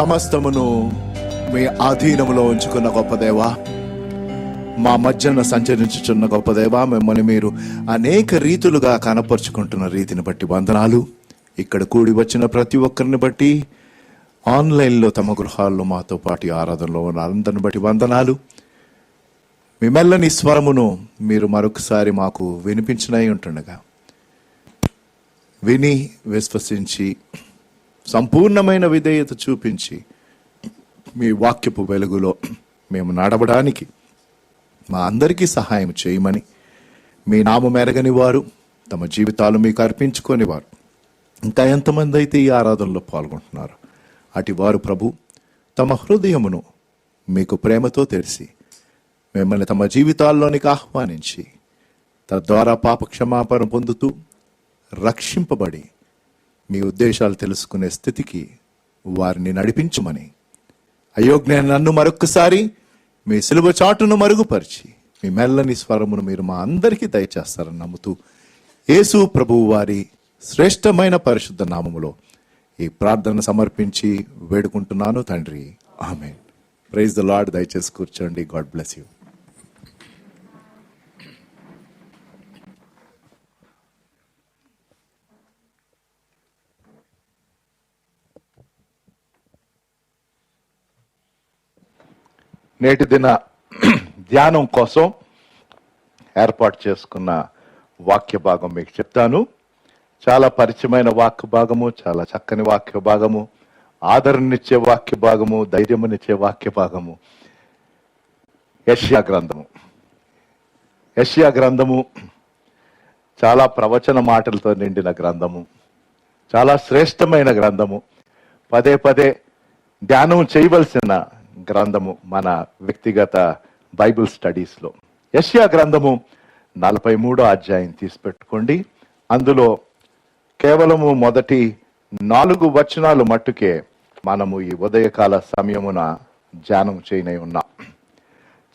సమస్తమును మీ ఆధీనములో ఉంచుకున్న గొప్ప దేవా, మా మధ్యన సంచరించుచున్న గొప్ప దేవా, మిమ్మల్ని మీరు అనేక రీతులుగా కనపరుచుకుంటున్న రీతిని బట్టి వందనాలు. ఇక్కడ కూడి వచ్చిన ప్రతి ఒక్కరిని బట్టి, ఆన్లైన్లో తమ గృహాల్లో మాతో పాటు ఆరాధనలో ఉన్న అందరిని బట్టి వందనాలు. మీ మెల్లని స్వరమును మీరు మరొకసారి మాకు వినిపించినై ఉంటుండగా విని విశ్వసించి సంపూర్ణమైన విధేయత చూపించి మీ వాక్యపు వెలుగులో మేము నడవడానికి మా అందరికీ సహాయం చేయమని, మీ నామం ఎరగని వారు తమ జీవితాలు మీకు అర్పించుకొని వారు ఇంకా ఎంతమంది అయితే ఈ ఆరాధనలో పాల్గొంటున్నారు, అటు వారు ప్రభు తమ హృదయమును మీకు ప్రేమతో తెరిచి మిమ్మల్ని తమ జీవితాల్లోనికి ఆహ్వానించి తద్వారా పాప క్షమాపణ పొందుతూ రక్షింపబడి మీ ఉద్దేశాలు తెలుసుకునే స్థితికి వారిని నడిపించమని, అయోగ్య నన్ను మరొక్కసారి మీ సిలువ చాటును మరుగుపరిచి మీ మెల్లని స్వరమును మీరు మా అందరికీ దయచేస్తారని నమ్ముతూ యేసు ప్రభువు వారి శ్రేష్టమైన పరిశుద్ధ నామములో ఈ ప్రార్థన సమర్పించి వేడుకుంటున్నాను తండ్రి, ఆమేన్. Praise the lord. దయచేసి కూర్చోండి. God bless you. నేటి దిన ధ్యానం కోసం ఏర్పాటు చేసుకున్న వాక్య భాగం మీకు చెప్తాను. చాలా పరిచయమైన వాక్య భాగము, చాలా చక్కని వాక్య భాగము, ఆదరణనిచ్చే వాక్య భాగము, ధైర్యమునిచ్చే వాక్య భాగము. యెషయా గ్రంథము. యెషయా గ్రంథము చాలా ప్రవచన మాటలతో నిండిన గ్రంథము, చాలా శ్రేష్టమైన గ్రంథము, పదే పదే ధ్యానం చేయవలసిన గ్రంథము మన వ్యక్తిగత బైబిల్ స్టడీస్లో. యెషయా గ్రంథము 43వ అధ్యాయం తీసిపెట్టుకోండి. అందులో కేవలము మొదటి 4 వచనాలు మట్టుకే మనము ఈ ఉదయకాల సమయమున ధ్యానం చేయనై ఉన్నాం.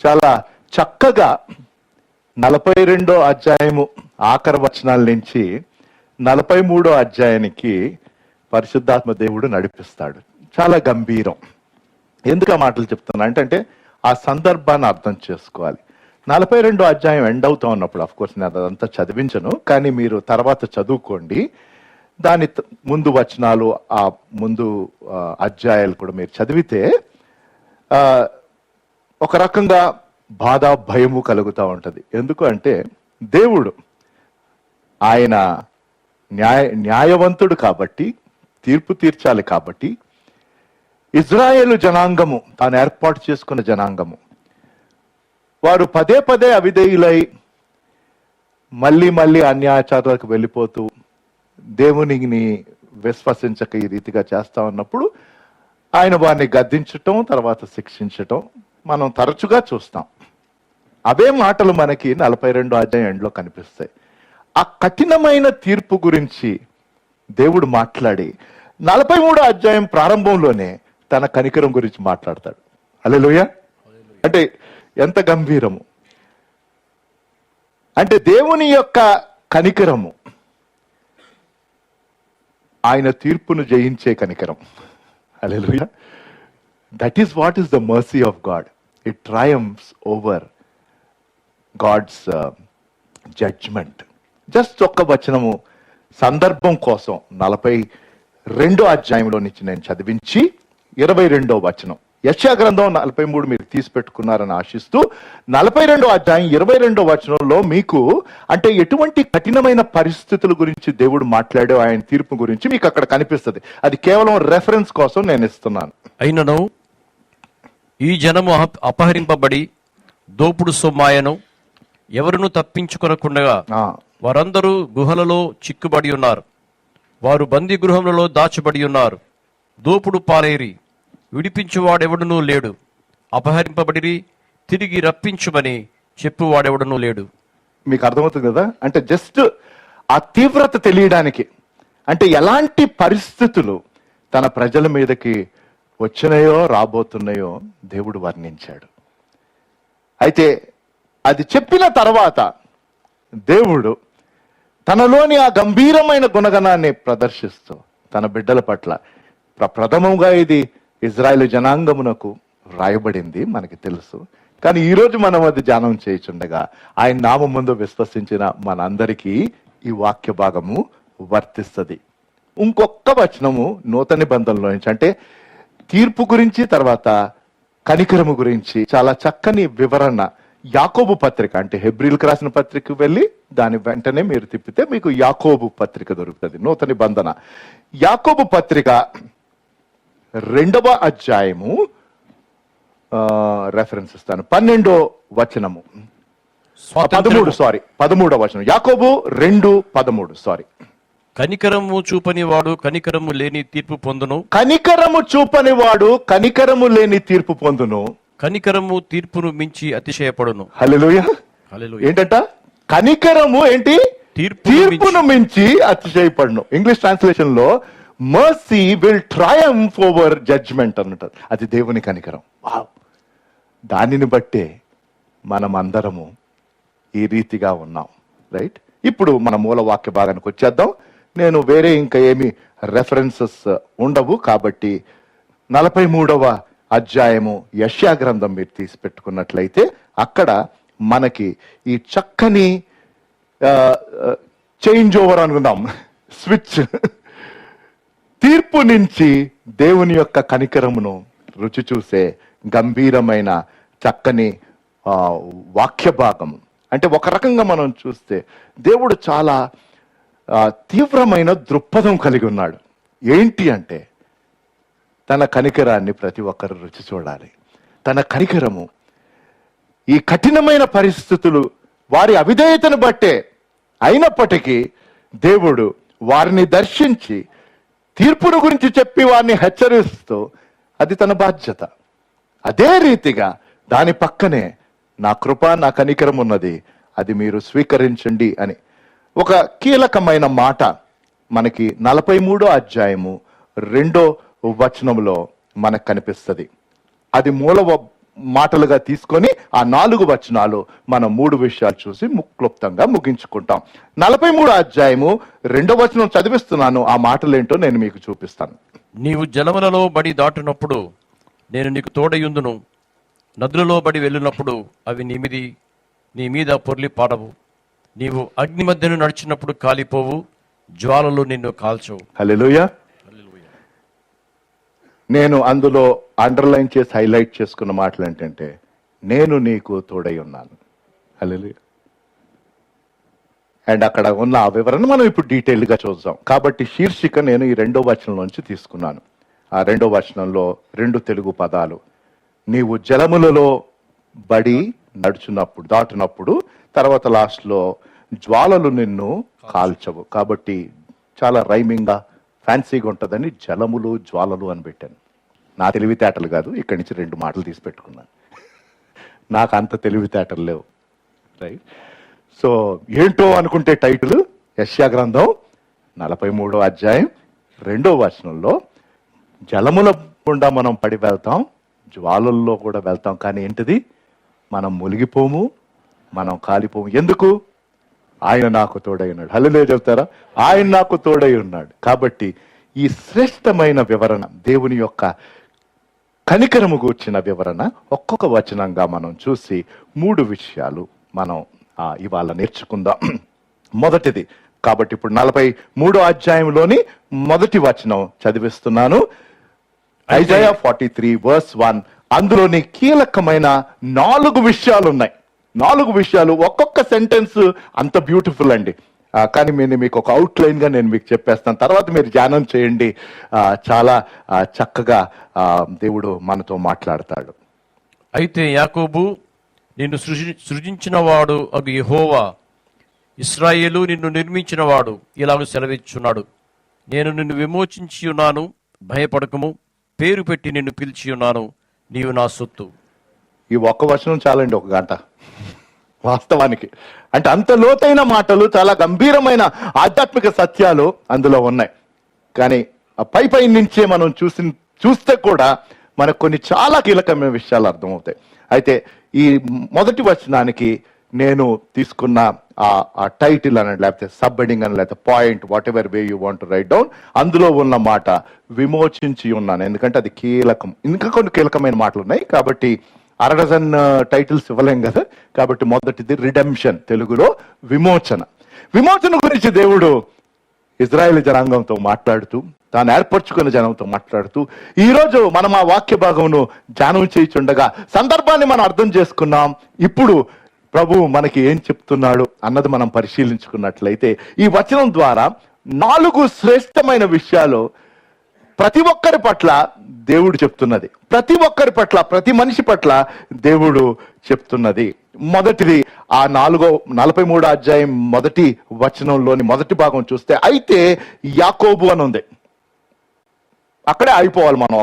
చాలా చక్కగా 42వ అధ్యాయము ఆఖరి వచనాల నుంచి 43వ అధ్యాయానికి పరిశుద్ధాత్మ దేవుడు నడిపిస్తాడు. చాలా గంభీరం. ఎందుకు ఆ మాటలు చెప్తున్నా అంటే ఆ సందర్భాన్ని అర్థం చేసుకోవాలి. 42వ అధ్యాయం ఎండ్ అవుతా ఉన్నప్పుడు, అఫ్ కోర్స్ నేను అదంతా చదివించను, కానీ మీరు తర్వాత చదువుకోండి. దాని ముందు వచనాలు, ఆ ముందు అధ్యాయాలు కూడా మీరు చదివితే ఒక రకంగా బాధ, భయము కలుగుతూ ఉంటది. ఎందుకు అంటే దేవుడు ఆయన న్యాయవంతుడు కాబట్టి, తీర్పు తీర్చాలి కాబట్టి, ఇజ్రాయేలు జనాంగము, తాను ఏర్పాటు చేసుకున్న జనాంగము, వారు పదే పదే అవిధేయులై మళ్ళీ మళ్ళీ అన్యాచారాలకు వెళ్ళిపోతూ దేవునిని విశ్వసించక ఈ రీతిగా చేస్తా ఉన్నప్పుడు ఆయన వారిని గద్దించటం, తర్వాత శిక్షించటం మనం తరచుగా చూస్తాం. అవే మాటలు మనకి 42వ అధ్యాయం ఎండ్లో కనిపిస్తాయి. ఆ కఠినమైన తీర్పు గురించి దేవుడు మాట్లాడి 43వ అధ్యాయం ప్రారంభంలోనే తన కనికరం గురించి మాట్లాడతాడు. హల్లెలూయా. అంటే ఎంత గంభీరము అంటే దేవుని యొక్క కనికరము, ఆయన తీర్పును జయించే కనికరం. Hallelujah. That is what is the mercy of God. It triumphs over God's judgement. Just ఒక్క వచనము సందర్భం కోసం 42వ అధ్యాయంలో నుంచి నేను చదివించి 22వ వచనం, యెషయా గ్రంథం 43 మీరు తీసి పెట్టుకున్నారని ఆశిస్తూ 42వ అధ్యాయం 22వ వచనంలో మీకు అంటే ఎటువంటి కఠినమైన పరిస్థితుల గురించి దేవుడు మాట్లాడే ఆయన తీర్పు గురించి మీకు అక్కడ కనిపిస్తుంది. అది కేవలం రెఫరెన్స్ కోసం నేను ఇస్తున్నాను. అయినను ఈ జనము అపహరింపబడి దోపుడు సొమ్మాయను ఎవరును తప్పించుకొనకుండగా వారందరూ గుహలలో చిక్కుబడి ఉన్నారు. వారు బందీ గృహములలో దాచబడి ఉన్నారు. దోపుడు పాలేరి విడిపించువాడెవడునూ లేడు. అపహరింపబడిరి తిరిగి రప్పించుమని చెప్పువాడెవడునూ లేడు. మీకు అర్థమవుతుంది కదా? అంటే జస్ట్ ఆ తీవ్రత తెలియడానికి, అంటే ఎలాంటి పరిస్థితులు తన ప్రజల మీదకి వచ్చినాయో రాబోతున్నాయో దేవుడు వర్ణించాడు. అయితే అది చెప్పిన తర్వాత దేవుడు తనలోని ఆ గంభీరమైన గుణగణాన్ని ప్రదర్శిస్తూ తన బిడ్డల పట్ల ప్రథమంగా ఇది ఇజ్రాయేలు జనాంగమునకు రాయబడింది, మనకి తెలుసు. కానీ ఈరోజు మనం అది ధ్యానం చేయుచుండగా ఆయన నామం ముందు విశ్వసించిన మనందరికీ ఈ వాక్య భాగము వర్తిస్తుంది. ఇంకొక వచనము నూతన నిబంధనలో నుంచి, అంటే తీర్పు గురించి తర్వాత కనికరము గురించి చాలా చక్కని వివరణ యాకోబు పత్రిక, అంటే హెబ్రీలకు రాసిన పత్రిక వెళ్ళి దాని వెంటనే మీరు తిప్పితే మీకు యాకోబు పత్రిక దొరుకుతుంది. నూతన నిబంధన యాకోబు పత్రిక 2వ అధ్యాయము రెఫరెన్స్ ఇస్తాను, 12వ వచనము, 13వ వచనం, యాకోబు 2:13. కనికరము చూపని వాడు కనికరము లేని తీర్పు పొందును. కనికరము చూపని వాడు కనికరము లేని తీర్పు పొందును. కనికరము తీర్పును మించి అతిశయపడును. హల్లెలూయా. హల్లెలూయా. ఏంటంట? కనికరము ఏంటి? తీర్పును మించి అతిశయపడును. ఇంగ్లీష్ ట్రాన్స్లేషన్ లో mercy will triumph over judgment అన్నట్టు. అది దేవుని కనికరం. వావ్. దానిని బట్టే మనం అందరము ఈ రీతిగా ఉన్నాం. రైట్. ఇప్పుడు మన మూల వాక్య భాగానికి వచ్చేద్దాం. నేను వేరే ఇంకా ఏమి రెఫరెన్సెస్ ఉండవు కాబట్టి 43వ అధ్యాయము యెషయా గ్రంథం మీరు తీసి పెట్టుకున్నట్లయితే అక్కడ మనకి ఈ చక్కని చేంజ్ ఓవర్ అనుకుందాం, స్విచ్, తీర్పు నుంచి దేవుని యొక్క కనికరమును రుచి చూసే గంభీరమైన చక్కని వాక్య భాగము. అంటే ఒక రకంగా మనం చూస్తే దేవుడు చాలా తీవ్రమైన దృక్పథం కలిగి ఉన్నాడు. ఏంటి అంటే తన కనికరాన్ని ప్రతి ఒక్కరు రుచి చూడాలి. తన కనికరము ఈ కఠినమైన పరిస్థితులు వారి అవిధేయతను బట్టే అయినప్పటికీ దేవుడు వారిని దర్శించి తీర్పును గురించి చెప్పి వారిని హెచ్చరిస్తూ అది తన బాధ్యత. అదే రీతిగా దాని పక్కనే నా కృప నా కనికరం ఉన్నది, అది మీరు స్వీకరించండి అని ఒక కీలకమైన మాట మనకి 43వ అధ్యాయము 2వ వచనంలో మనకు కనిపిస్తుంది. అది మూల మాటలుగా తీసుకొని ఆ 4 వచనాలు మనం 3 విషయాలు చూసి క్లుప్తంగా ముగించుకుంటాం. 43వ అధ్యాయము 2వ వచనం చదివిస్తున్నాను. ఆ మాటలేంటో నేను మీకు చూపిస్తాను. నీవు జలములలో బడి దాటునప్పుడు నేను నీకు తోడయుందును, నదులలో బడి వెళ్ళినప్పుడు అవి నీ మీద పొర్లి పాడవు. నీవు అగ్ని మధ్యను నడిచినప్పుడు కాలిపోవు, జ్వాలలు నిన్ను కాల్చవు. హల్లెలూయా. నేను అందులో అండర్లైన్ చేసి హైలైట్ చేసుకున్న మాటలు ఏంటంటే నేను నీకు తోడై ఉన్నాను. హల్లెలూయా. అండ్ అక్కడ ఉన్న ఆ వివరణ మనం ఇప్పుడు డీటెయిల్ గా చూద్దాం. కాబట్టి శీర్షిక నేను ఈ 2వ వచనం నుంచి తీసుకున్నాను. ఆ 2వ వచనంలో 2 తెలుగు పదాలు, నీవు జలములలో బడి దాటినప్పుడు, తర్వాత లాస్ట్ లో జ్వాలలు నిన్ను కాల్చవు. కాబట్టి చాలా రైమింగ్ గా ఫ్యాన్సీగా ఉంటుందని జలములు జ్వాలలు అని పెట్టాను. నా తెలివితేటలు కాదు, ఇక్కడి నుంచి 2 మాటలు తీసి పెట్టుకున్నాను. నాకు అంత తెలివితేటలు లేవు. రైట్. సో ఏంటో అనుకుంటే టైటిల్ యెషయా గ్రంథం 43వ అధ్యాయం 2వ వచనంలో జలముల గుండా మనం పడి వెళ్తాం, జ్వాలల్లో కూడా వెళ్తాం, కానీ ఏంటిది? మనం మునిగిపోము, మనం కాలిపోము. ఎందుకు? ఆయన నాకు తోడై ఉన్నాడు. హల్లెలూయా చెప్తారా? ఆయన నాకు తోడై ఉన్నాడు. కాబట్టి ఈ శ్రేష్టమైన వివరణ, దేవుని యొక్క కనికరము గూర్చిన వివరణ ఒక్కొక్క వచనంగా మనం చూసి 3 విషయాలు మనం ఇవాళ నేర్చుకుందాం. మొదటిది, కాబట్టి ఇప్పుడు 43వ అధ్యాయంలోని మొదటి వచనం చదివిస్తున్నాను. ఐజయా 43:1. అందులోని కీలకమైన 4 విషయాలు ఉన్నాయి. 4 విషయాలు, ఒక్కొక్క సెంటెన్స్ అంత బ్యూటిఫుల్ అండి. కానీ మీకు ఒక అవుట్లైన్ గా నేను మీకు చెప్పేస్తాను, తర్వాత మీరు ధ్యానం చేయండి. చాలా చక్కగా దేవుడు మనతో మాట్లాడతాడు. అయితే యాకోబు నిన్ను సృజించిన వాడు అగు యెహోవా, ఇశ్రాయేలు నిన్ను నిర్మించిన వాడు ఇలాగ సెలవిచ్చున్నాడు, నేను నిన్ను విమోచించి ఉన్నాను, భయపడకము, పేరు పెట్టి నిన్ను పిలిచి ఉన్నాను, నీవు నా సొత్తు. ఈ ఒక్క వచనం చాలండి ఒక గంట వాస్తవానికి. అంటే అంత లోతైన మాటలు, చాలా గంభీరమైన ఆధ్యాత్మిక సత్యాలు అందులో ఉన్నాయి. కానీ ఆ పై నుంచే మనం చూస్తే కూడా మనకు కొన్ని చాలా కీలకమైన విషయాలు అర్థమవుతాయి. అయితే ఈ మొదటి వచనానికి నేను తీసుకున్న ఆ టైటిల్ అని లేకపోతే సబ్ హెడింగ్ అని లేకపోతే point what ever way you want right down, అందులో ఉన్న మాట విమోచించి ఉన్నాను. ఎందుకంటే అది కీలకం. ఇంకా కొన్ని కీలకమైన మాటలు ఉన్నాయి కాబట్టి అరడజన్ టైటిల్స్ ఇవ్వలేం కదా. కాబట్టి మొదటిది రిడెంప్షన్, తెలుగులో విమోచన. విమోచన గురించి దేవుడు ఇజ్రాయేల్ జనాంగంతో మాట్లాడుతూ, తాను ఏర్పరచుకున్న జనంతో మాట్లాడుతూ, ఈ రోజు మనం ఆ వాక్య భాగమును ధ్యానం చేయుచుండగా సందర్భాన్ని మనం అర్థం చేసుకున్నాం. ఇప్పుడు ప్రభు మనకి ఏం చెప్తున్నాడు అన్నది మనం పరిశీలించుకున్నట్లయితే, ఈ వచనం ద్వారా 4 శ్రేష్టమైన విషయాలు ప్రతి ఒక్కరి పట్ల దేవుడు చెప్తున్నది. ప్రతి ఒక్కరి పట్ల, ప్రతి మనిషి పట్ల దేవుడు చెప్తున్నది. మొదటిది ఆ 43వ అధ్యాయం మొదటి వచనంలోని మొదటి భాగం చూస్తే, అయితే యాకోబు అని ఉంది. అక్కడే అయిపోవాలి మనం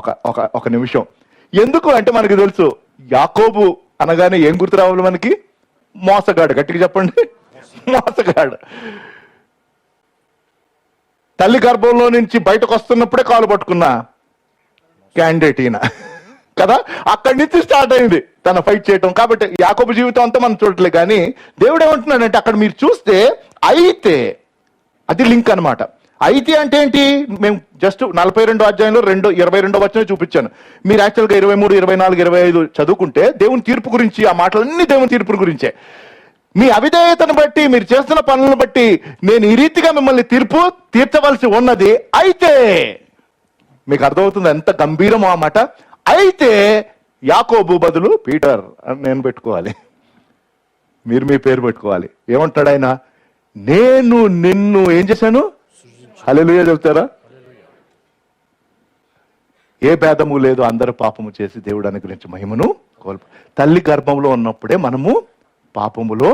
ఒక నిమిషం. ఎందుకు అంటే మనకి తెలుసు, యాకోబు అనగానే ఏం గుర్తు రావాలి మనకి? మోసగాడు. గట్టిగా చెప్పండి, మోసగాడు. తల్లి గర్భంలో నుంచి బయటకు వస్తున్నప్పుడే కాలు పట్టుకున్న క్యాండిడేట్ ఈయన కదా. అక్కడి నుంచి స్టార్ట్ అయింది తన ఫైట్ చేయటం. కాబట్టి యాకోబు జీవితం అంతా మనం చూడట్లే. కానీ దేవుడు ఏమంటున్నాడంటే, అక్కడ మీరు చూస్తే అయితే, అది లింక్ అన్నమాట. అయితే అంటే ఏంటి? మేము జస్ట్ 42వ అధ్యాయంలో 22వ వచనం చూపించాను. మీరు యాక్చువల్గా 23, 24, 25 చదువుకుంటే దేవుని తీర్పు గురించి, ఆ మాటలన్నీ దేవుని తీర్పు గురించే. మీ అవిధేయతను బట్టి, మీరు చేస్తున్న పనులను బట్టి నేను ఈ రీతిగా మిమ్మల్ని తీర్చవలసి ఉన్నది. అయితే, మీకు అర్థమవుతుంది ఎంత గంభీరమో ఆ మాట. అయితే యాకోబు బదులు పీటర్ అని నేను పెట్టుకోవాలి, మీరు మీ పేరు పెట్టుకోవాలి. ఏమంటాడు ఆయన? నేను నిన్ను ఏం చేశాను? హల్లెలూయా చెప్తారా? ఏ భేదము లేదు, అందరూ పాపము చేసి దేవుడు అనుగ్రహించి మహిమను కోల్ప. తల్లి గర్భంలో ఉన్నప్పుడే మనము పాపములో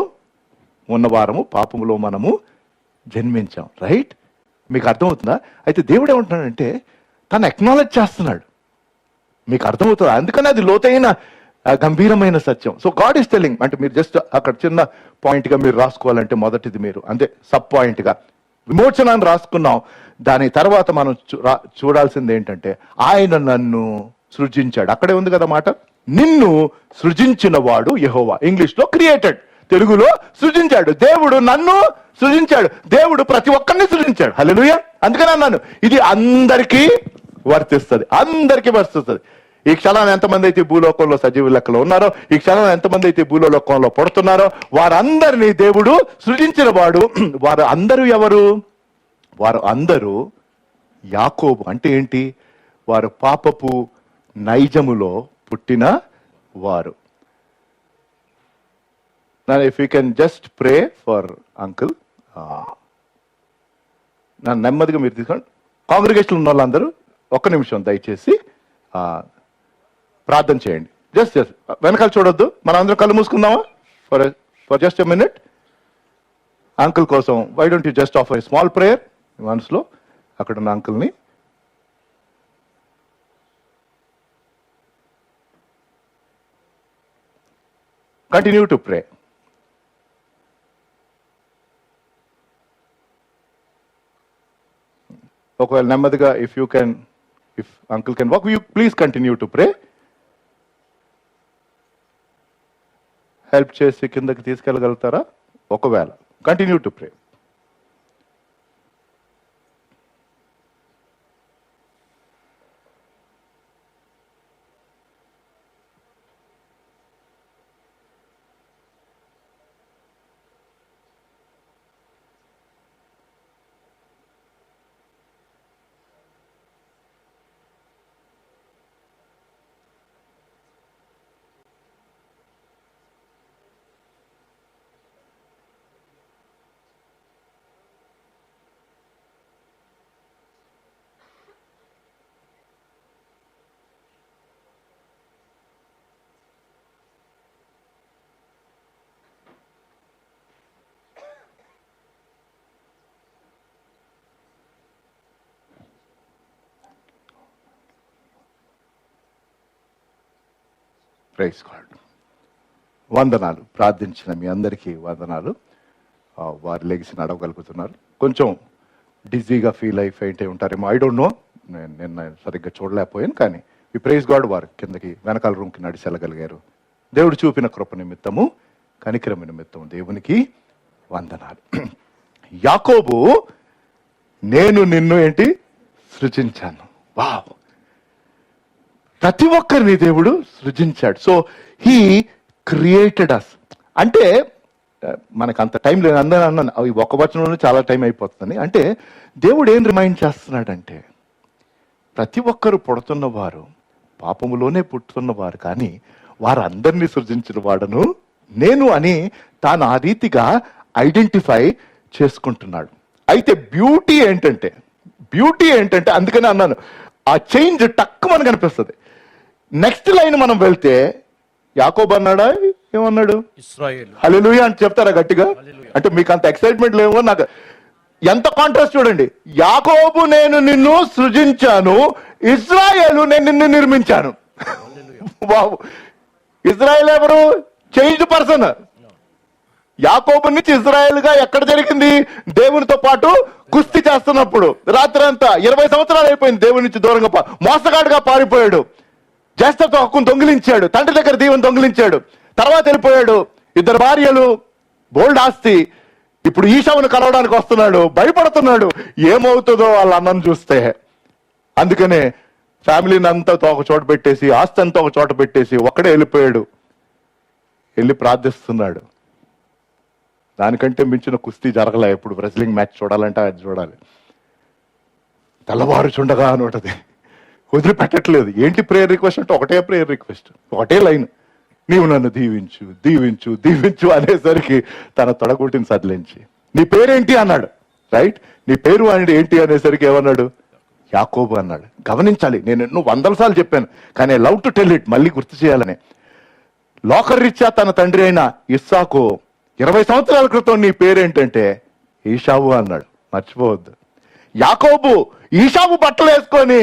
ఉన్నవారము, పాపములో మనము జన్మించాం. రైట్? మీకు అర్థమవుతుందా? అయితే దేవుడు ఏమంటున్నాడంటే, తను అక్నాలెడ్జ్ చేస్తున్నాడు. మీకు అర్థమవుతుందా? అందుకని అది లోతైన గంభీరమైన సత్యం. So God is telling. అంటే మీరు జస్ట్ అక్కడ చిన్న పాయింట్గా మీరు రాసుకోవాలంటే, మొదటిది మీరు అంతే సబ్ పాయింట్గా విమోచనాన్ని రాసుకున్నాం. దాని తర్వాత మనం చూడాల్సింది ఏంటంటే, ఆయన నన్ను సృజించాడు. అక్కడే ఉంది కదా మాట, నిన్ను సృజించిన వాడు యెహోవా. ఇంగ్లీష్ లో క్రియేటెడ్, తెలుగులో సృజించాడు. దేవుడు నన్ను సృజించాడు. దేవుడు ప్రతి ఒక్కరిని సృజించాడు. హల్లెలూయా. అందుకని అన్నాను, ఇది అందరికీ వర్తిస్తుంది, అందరికీ వర్తిస్తుంది. ఈ క్షణాన్ని ఎంతమంది అయితే భూలోకంలో సజీవ లెక్కలో ఉన్నారో, ఈ క్షణాన్ని ఎంతమంది అయితే భూలోకంలో పడుతున్నారో, వారందరినీ దేవుడు సృజించిన వాడు. వారు అందరూ ఎవరు? వారు అందరూ యాకోబు. అంటే ఏంటి? వారు పాపపు నైజములో పుట్టిన వారు. If you can just pray for uncle. నన్ను నెమ్మదిగా మీరు తీసుకోండి. కాంగ్రిగేషన్ ఉన్న వాళ్ళందరూ ఒక్క నిమిషం దయచేసి ప్రార్థన చేయండి. జస్ట్ వెనకాల చూడొద్దు. మనం అందరం కళ్ళు మూసుకుందామా for just a minute? Uncle కోసం why don't you just offer a small prayer మనసులో అక్కడ ఉన్న అంకుల్ని. Continue to pray. ఒకవేళ నెమ్మదిగా if uncle can walk, you please continue to pray. Help చేసి కిందకి తీసుకెళ్ళగలుగుతారా? ఒకవేళ continue to pray. Praise God. వందనాలు. ప్రార్థించిన మీ అందరికీ వందనాలు. వారు లెగిసి నడవగలుగుతున్నారు. కొంచెం డిజీగా ఫీల్ అయి ఫెయింట్ అయి ఉంటారేమో, ఐ డోంట్ నో. నేను సరిగ్గా చూడలేకపోయాను. కానీ ఈ ప్రైజ్ గాడ్ వారు కిందకి వెనకాల రూమ్కి నడిచి వెళ్ళగలిగారు. దేవుడు చూపిన కృప నిమిత్తము కనికరం నిమిత్తం దేవునికి వందనాలు. యాకోబు నేను నిన్ను ఏంటి సృజించాను. వావ్, ప్రతి ఒక్కరిని దేవుడు సృజించాడు. So he created us. అంటే మనకు అంత టైం లేదు, అందరూ అన్నాను అవి ఒక వచనంలోనే చాలా టైం అయిపోతుంది. అంటే దేవుడు ఏం రిమైండ్ చేస్తున్నాడంటే ప్రతి ఒక్కరు పుడుతున్నవారు పాపములోనే పుట్టుతున్నవారు, కానీ వారందరినీ సృజించిన వాడను నేను అని తాను ఆ రీతిగా ఐడెంటిఫై చేసుకుంటున్నాడు. అయితే బ్యూటీ ఏంటంటే అందుకనే అన్నాను ఆ చేంజ్ టక్కు మనకు అనిపిస్తుంది. నెక్స్ట్ లైన్ మనం వెళ్తే యాకోబు అన్నాడా ఏమన్నాడు? ఇశ్రాయేలు. హల్లెలూయా అని చెప్తారా గట్టిగా? అంటే మీకు అంత ఎక్సైట్మెంట్ లేవో నాకు. ఎంత కాంట్రాస్ట్ చూడండి. యాకోబు నేను నిన్ను సృజించాను, ఇశ్రాయేలు నేను నిన్ను నిర్మించాను. వావ్, ఇజ్రాయెల్ ఎవరు? Changed person. యాకోబు నుంచి ఇజ్రాయెల్ గా ఎక్కడ జరిగింది? దేవునితో పాటు కుస్తీ చేస్తున్నప్పుడు. రాత్రి అంతా 20 సంవత్సరాలు అయిపోయింది దేవుని నుంచి దూరంగా, మోసగాడుగా పారిపోయాడు, జ్యేష్ఠత్వ హక్కును దొంగిలించాడు, తండ్రి దగ్గర దీవెని దొంగిలించాడు, తర్వాత వెళ్ళిపోయాడు, 2 భార్యలు, బోల్డ్ ఆస్తి. ఇప్పుడు ఈశావును కలవడానికి వస్తున్నాడు, భయపడుతున్నాడు ఏమవుతుందో వాళ్ళ అన్నను చూస్తే. అందుకనే ఫ్యామిలీని అంతా ఒక చోట పెట్టేసి, ఆస్తి అంతా ఒక చోట పెట్టేసి ఒక్కడే వెళ్ళిపోయాడు. వెళ్ళి ప్రార్థిస్తున్నాడు. దానికంటే మించిన కుస్తీ జరగలే. ఇప్పుడు రెజ్లింగ్ మ్యాచ్ చూడాలంటే అది చూడాలి. తెల్లవారు చుండగా అని ఉంటది, వదిలిపెట్టట్లేదు. ఏంటి ప్రేయర్ రిక్వెస్ట్ అంటే ఒకటే ప్రేయర్ రిక్వెస్ట్, ఒకటే లైన్, నీవు నన్ను దీవించు దీవించు దీవించు అనేసరికి తన తొడగుటిని సదిలించి నీ పేరేంటి అన్నాడు. రైట్, నీ పేరు అని ఏంటి అనేసరికి ఏమన్నాడు? యాకోబు అన్నాడు. గమనించాలి, నేను ఎన్నో 100 సార్లు చెప్పాను, కానీ లవ్ టు టెల్ ఇట్, మళ్ళీ గుర్తు చేయాలని. లోకరీత్యా తన తండ్రి అయిన ఇస్సాకు 20 సంవత్సరాల క్రితం నీ పేరేంటంటే ఈశావు అన్నాడు. మర్చిపోవద్దు. యాకోబు ఈశావు బట్టలు వేసుకొని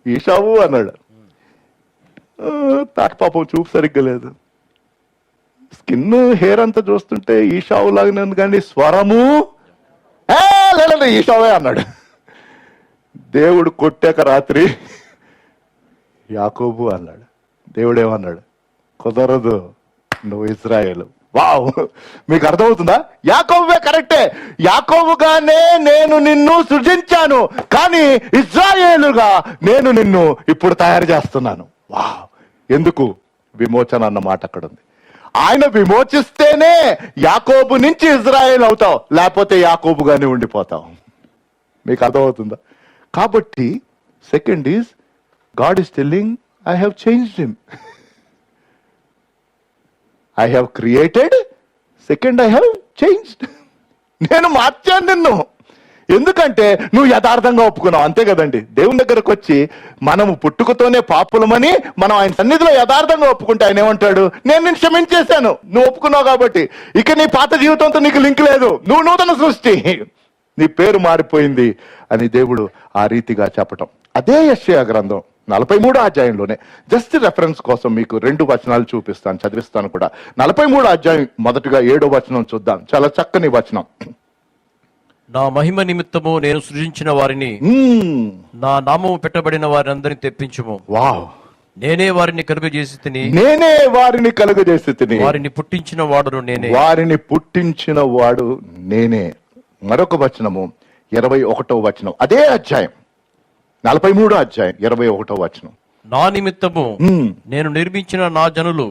ఈశావు అన్నాడు. తాట పాపం చూపు సరిగ్గా లేదు, స్కిన్ హెయిర్ అంతా చూస్తుంటే ఈశావు లాగానే ఉంది, కానీ స్వరము లేదు ఈశావే అన్నాడు. దేవుడు కొట్టాక రాత్రి యాకోబు అన్నాడు. దేవుడు ఏమన్నాడు? కుదరదు, నువ్వు ఇశ్రాయేలు. వావ్, మీకు అర్థమవుతుందా? యాకోబువే కరెక్టే. యాకోబుగానే నేను నిన్ను సృజించాను, కానీ ఇశ్రాయేలుగా నేను నిన్ను ఇప్పుడు తయారు చేస్తున్నాను. వావ్, ఎందుకు? విమోచన అన్న మాట అక్కడ ఉంది. ఆయన విమోచిస్తేనే యాకోబు నుంచి ఇజ్రాయేల్ అవుతావు, లేకపోతే యాకోబుగానే ఉండిపోతావు. మీకు అర్థమవుతుందా? కాబట్టి second is God is telling I have changed him. I have created, second I have changed. నేను మార్చాను నిన్ను. ఎందుకంటే నువ్వు యథార్థంగా ఒప్పుకున్నావు, అంతే కదండి. దేవుని దగ్గరకు వచ్చి మనము పుట్టుకతోనే పాపులమని మనం ఆయన సన్నిధిలో యథార్థంగా ఒప్పుకుంటే ఆయన ఏమంటాడు? నేను నిన్ను క్షమించేశాను, నువ్వు ఒప్పుకున్నావు కాబట్టి. ఇక నీ పాత జీవితంతో నీకు లింక్ లేదు, నువ్వు నూతన సృష్టి, నీ పేరు మారిపోయింది అని దేవుడు ఆ రీతిగా చెప్పటం. అదే యెషయా గ్రంథం 43వ అధ్యాయంలోనే, జస్ట్ రెఫరెన్స్ కోసం మీకు 2 వచనాలు చూపిస్తాను, చదివిస్తాను కూడా. 43వ అధ్యాయం మొదటిగా 7వ వచనం చూద్దాం. చాలా చక్కని వచనం. నా మహిమ నిమిత్తము నేను సృజించిన వారిని, నా నామము పెట్టబడిన వారిని అందరినీ తెప్పించుము. వావ్, నేనే వారిని కలుగజేసి తిని, నేనే వారిని కలుగజేసి తిని, వారిని పుట్టించిన వాడును నేనే, వారిని పుట్టించిన వాడు నేనే. మరొక వచనము 21వ వచనం, అదే అధ్యాయం 43వ అధ్యాయం 21వ వచనం. నా నిమిత్తము నేను నిర్మించిన నా జనులు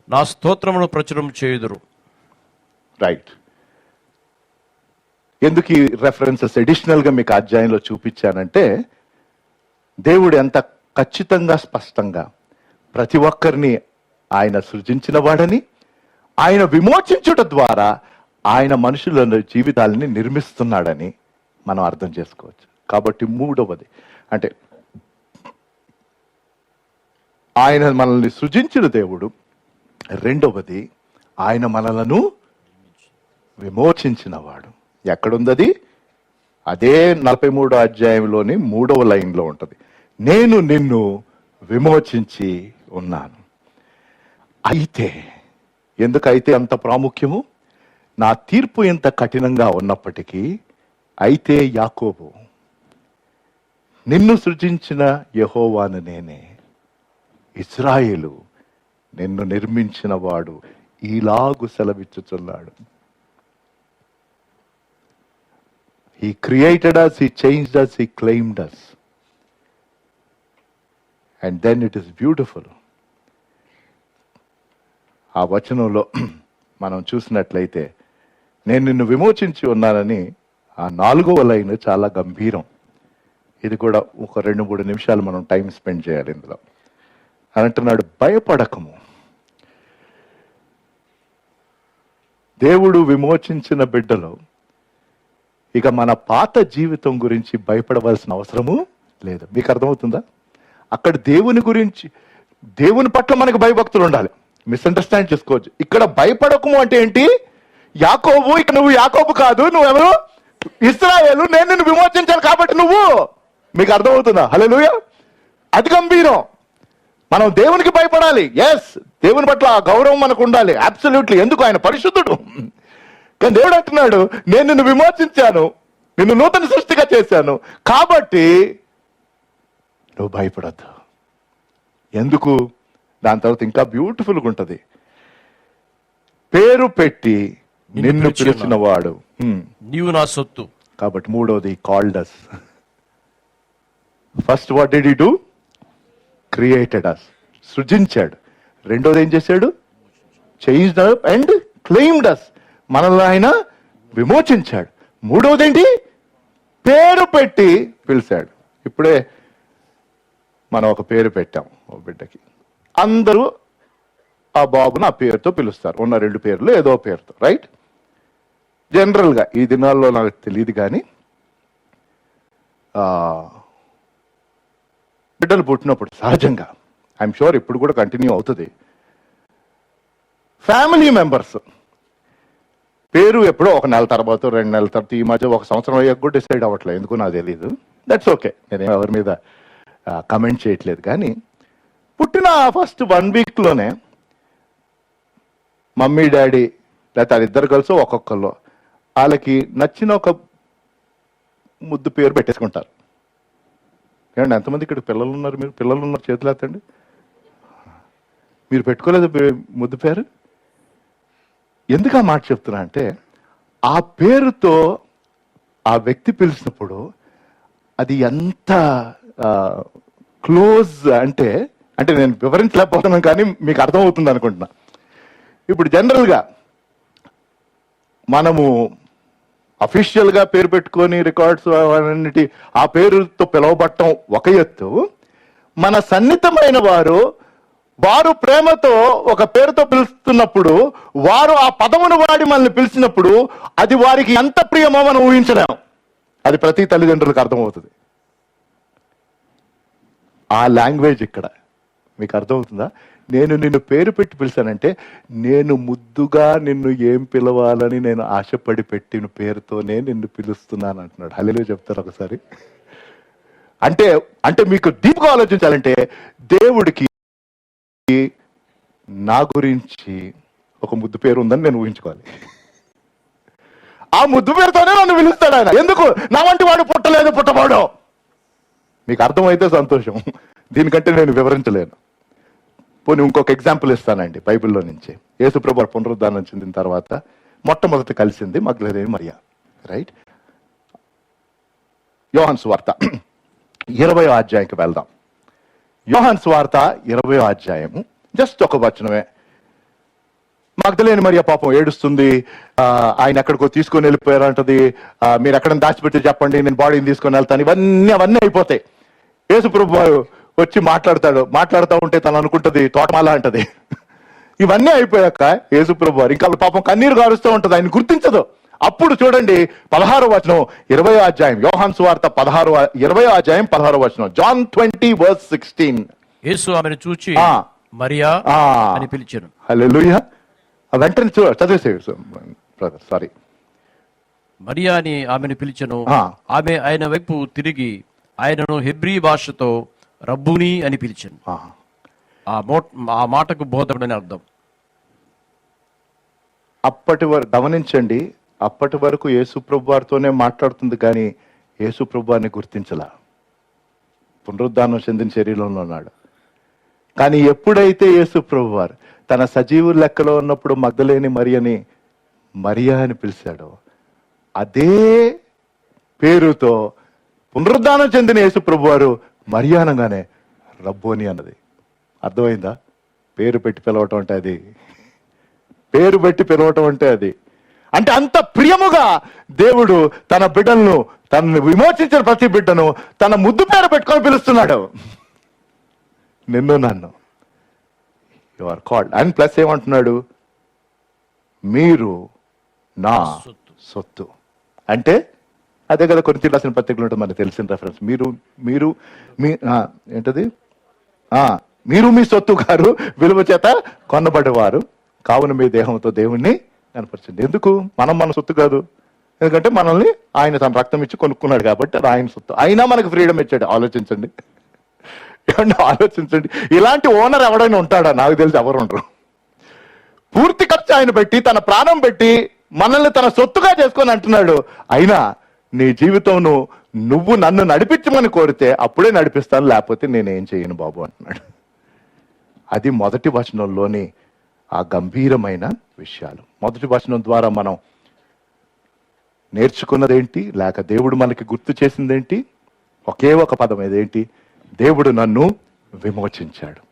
నా స్తోత్రమును ప్రచురం చేయుదురు. రైట్. ఎందుకు ఈ రెఫరెన్సెస్ అడిషనల్ గా మీకు అధ్యాయంలో చూపించానంటే, దేవుడు ఎంత ఖచ్చితంగా స్పష్టంగా ప్రతి ఒక్కరిని ఆయన సృజించిన వాడని, ఆయన విమోచించుట ద్వారా ఆయన మనుషుల జీవితాలని నిర్మిస్తున్నాడని మనం అర్థం చేసుకోవచ్చు. కాబట్టి 3వది అంటే ఆయన మనల్ని సృజించిన దేవుడు. 2వది ఆయన మనలను విమోచించిన వాడు. ఎక్కడుందది? అదే 43వ అధ్యాయంలోని 3వ లైన్లో ఉంటుంది. నేను నిన్ను విమోచించి ఉన్నాను. అయితే ఎందుకైతే అంత ప్రాముఖ్యము? నా తీర్పు ఎంత కఠినంగా ఉన్నప్పటికీ, అయితే యాకోబు నిన్ను సృజించిన యెహోవాను నేనే, ఇశ్రాయేలు నిన్ను నిర్మించిన వాడు ఈలాగు సెలవిచ్చుచున్నాడు. He created us, He changed us, He claimed us. And then it is beautiful. ఆ వచనంలో మనం చూసినట్లయితే నేను నిన్ను విమోచించి ఉన్నానని ఆ 4వ లైన్ చాలా గంభీరం. ఇది కూడా ఒక 2-3 నిమిషాలు మనం టైం స్పెండ్ చేయాలి ఇందులో. అని అంటున్నాడు, భయపడకము. దేవుడు విమోచించిన బిడ్డలో ఇక మన పాత జీవితం గురించి భయపడవలసిన అవసరము లేదు. మీకు అర్థమవుతుందా? అక్కడ దేవుని గురించి, దేవుని పట్ల మనకు భయభక్తులు ఉండాలి. మిస్అండర్స్టాండ్ చేసుకోవచ్చు. ఇక్కడ భయపడకము అంటే ఏంటి? యాకోబు, ఇక నువ్వు యాకోబు కాదు, నువ్వెవరు? ఇశ్రాయేలు. నేను నిన్ను విమోచించాలి కాబట్టి నువ్వు. మీకు అర్థమవుతుందా? హల్లెలూయా. అది గంభీరం. మనం దేవునికి భయపడాలి. ఎస్, దేవుని పట్ల ఆ గౌరవం మనకు ఉండాలి. అబ్సల్యూట్లీ. ఎందుకు? ఆయన పరిశుద్ధుడు. కానీ దేవుడు అంటున్నాడు, నేను నిన్ను విమోచించాను, నిన్ను నూతన సృష్టిగా చేశాను, కాబట్టి నువ్వు భయపడద్దు. ఎందుకు? దాని తర్వాత ఇంకా బ్యూటిఫుల్గా ఉంటుంది. పేరు పెట్టి నిన్ను పిలిచిన వాడు నీవు నా సొత్తు. కాబట్టి 3వది called us. First what did he do? Created us, సృజించాడు. 2వది ఏం చేశాడు? Changed up and claimed us, మనల్ని ఆయన విమోచించాడు. 3వది ఏంటి? పేరు పెట్టి పిలిచాడు. ఇప్పుడే మనం ఒక పేరు పెట్టాం ఓ బిడ్డకి. అందరూ ఆ బాబును ఆ పేరుతో పిలుస్తారు. ఉన్న 2 పేర్లు ఏదో పేరుతో, రైట్? జనరల్గా ఈ దినాల్లో నాకు తెలియదు కానీ బిడ్డలు పుట్టినప్పుడు సహజంగా, ఐఎమ్ షూర్ ఇప్పుడు కూడా కంటిన్యూ అవుతుంది, ఫ్యామిలీ మెంబర్స్ పేరు ఎప్పుడో 1 నెల తర్వాత, 2 నెలల తర్వాత, ఈ మధ్య 1 సంవత్సరం అయ్యాక కూడా డిసైడ్ అవ్వట్లేదు. ఎందుకు నాకు తెలీదు. దట్స్ ఓకే, నేను ఎవరి మీద కమెంట్ చేయట్లేదు. కానీ పుట్టిన ఫస్ట్ 1 వీక్లోనే మమ్మీ డాడీ లేకపోతే వాళ్ళిద్దరు కలిసి ఒక్కొక్కళ్ళు వాళ్ళకి నచ్చిన ఒక ముద్దు పేరు పెట్టేసుకుంటారు. ఏమండి, ఎంతమంది ఇక్కడ పిల్లలు ఉన్నారు? మీరు పిల్లలు ఉన్నారు? చేతులు ఎత్తండి. మీరు పెట్టుకోలేదు ముద్దు పేరు? ఎందుకు ఆ మాట చెప్తున్నా అంటే, ఆ పేరుతో ఆ వ్యక్తి పిలిచినప్పుడు అది ఎంత క్లోజ్ అంటే నేను వివరించలేకపోతున్నాను, కానీ మీకు అర్థమవుతుంది అనుకుంటున్నా. ఇప్పుడు జనరల్గా మనము అఫీషియల్గా పేరు పెట్టుకొని రికార్డ్స్ అన్నిటి ఆ పేరుతో పిలువబట్టడం ఒక ఎత్తు. మన సన్నిహితమైన వారు ప్రేమతో ఒక పేరుతో పిలుస్తున్నప్పుడు, వారు ఆ పదమును వాడి మనల్ని పిలిచినప్పుడు అది వారికి ఎంత ప్రియమో మనం ఊహించలేము. అది ప్రతి తల్లిదండ్రులకు అర్థమవుతుంది. ఆ లాంగ్వేజ్ ఇక్కడ మీకు అర్థమవుతుందా? నేను నిన్ను పేరు పెట్టి పిలిచానంటే నేను ముద్దుగా నిన్ను ఏం పిలవాలని నేను ఆశపడి పెట్టిన పేరుతోనే నిన్ను పిలుస్తున్నాను అంటున్నాడు. హల్లెలూయా చెప్తారు ఒకసారి. అంటే మీకు డీప్గా ఆలోచించాలంటే, దేవుడికి నా గురించి ఒక ముద్దు పేరు ఉందని నేను ఊహించుకోవాలి. ఆ ముద్దు పేరుతోనే నన్ను పిలుస్తాడు ఆయన. ఎందుకు? నా వంటి వాడు పుట్టలేదు, పుట్టబోడు. మీకు అర్థమైతే సంతోషం. దీనికంటే నేను వివరించలేను. పోనీ ఇంకొక ఎగ్జాంపుల్ ఇస్తానండి బైబిల్లో నుంచి. యేసుప్రభు పునరుద్ధానం చెందిన తర్వాత మొట్టమొదటి కలిసింది మగ్దలేనే మరియ, రైట్? యోహాను సువార్త 20వ అధ్యాయంకి వెళ్దాం. యోహాను సువార్త 20వ అధ్యాయము, జస్ట్ ఒక వచనమే. మగ్దలేనే మరియ పాపం ఏడుస్తుంది. ఆయన ఎక్కడికో తీసుకొని వెళ్ళిపోయారు అంటది. మీరు ఎక్కడ దాచిపెట్టి చెప్పండి, నేను బాడీని తీసుకొని వెళ్తాను. అవన్నీ అయిపోతాయి. యేసుప్రభు వచ్చి మాట్లాడుతూ ఉంటే తను అనుకుంటది తోటమాల అంటది. ఇవన్నీ అయిపోయాక యేసుప్రభు ఇంకా పాపం కన్నీరు గారుస్తూ ఉంటది, ఆయన గుర్తించదు. అప్పుడు చూడండి 16వ వచనం, 20వ అధ్యాయం, యోహాను సువార్త 20వ అధ్యాయం 16వ వచనం. జాన్ 20:16. యేసు ఆమెను చూచి మరియా అని పిలిచాను. హల్లెలూయా. వెంటనే చదివేసే బ్రదర్, సారీ. మరియా అని ఆమెను పిలిచెను. ఆమె ఆయన వైపు తిరిగి ఆయనను హెబ్రీ భాషతో రబ్బూని అని పిలిచాను. ఆ మాటకు బోధకుడు అని అర్థం. అప్పటి వరకు గమనించండి, అప్పటి వరకు యేసుప్రభు వారితోనే మాట్లాడుతుంది, కానీ యేసుప్రభు వారిని గుర్తించలా. పునరుద్ధానం చెందిన శరీరంలో ఉన్నాడు. కానీ ఎప్పుడైతే యేసుప్రభు వారు తన సజీవు లెక్కలో ఉన్నప్పుడు మగ్ధలేని మరియని మరియా అని పిలిచాడో అదే పేరుతో పునరుద్ధానం చెందిన యేసు ప్రభు వారు మరియా అనగానే రబ్బోని అన్నది. అర్థమైందా? పేరు పెట్టి పిలవటం అంటే అది, పేరు పెట్టి పిలవటం అంటే అది. అంటే అంత ప్రియముగా దేవుడు తన బిడ్డలను, తనను విమోచించిన ప్రతి బిడ్డను తన ముద్దు పేరు పెట్టుకొని పిలుస్తున్నాడు. నిన్ను నన్ను you are called. And plus ఏమంటున్నాడు? మీరు నా సొత్తు. అంటే అదే కదా కొరింథీయులకు రాసిన పత్రికలో ఉంటుంది, మనకు తెలిసిన రెఫరెన్స్. మీరు మీ ఏంటది? మీరు మీ సొత్తు గారు, విలువ చేత కొనబడేవారు, కావున మీ దేహంతో దేవుణ్ణి కనపరచండి. ఎందుకు? మనం మన సొత్తు కాదు, ఎందుకంటే మనల్ని ఆయన తన రక్తం ఇచ్చి కొనుక్కున్నాడు కాబట్టి అది ఆయన సొత్తు. అయినా మనకు ఫ్రీడమ్ ఇచ్చాడు. ఆలోచించండి, ఏమన్నా ఆలోచించండి. ఇలాంటి ఓనర్ ఎవడైనా ఉంటాడా? నాకు తెలిసి ఎవరు ఉండరు. పూర్తి ఖర్చు ఆయన పెట్టి, తన ప్రాణం పెట్టి మనల్ని తన సొత్తుగా చేసుకొని అంటున్నాడు. అయినా నీ జీవితం నువ్వు నన్ను నడిపించమని కోరితే అప్పుడే నడిపిస్తాను, లేకపోతే నేనేం చేయను బాబు అంటున్నాడు. అది మొదటి వచనంలోని ఆ గంభీరమైన విషయాలు. మొదటి వచనం ద్వారా మనం నేర్చుకున్నదేంటి, లేక దేవుడు మనకి గుర్తు చేసిందేంటి? ఒకే ఒక పదం, ఏదేంటి? దేవుడు నన్ను విమోచించాడు.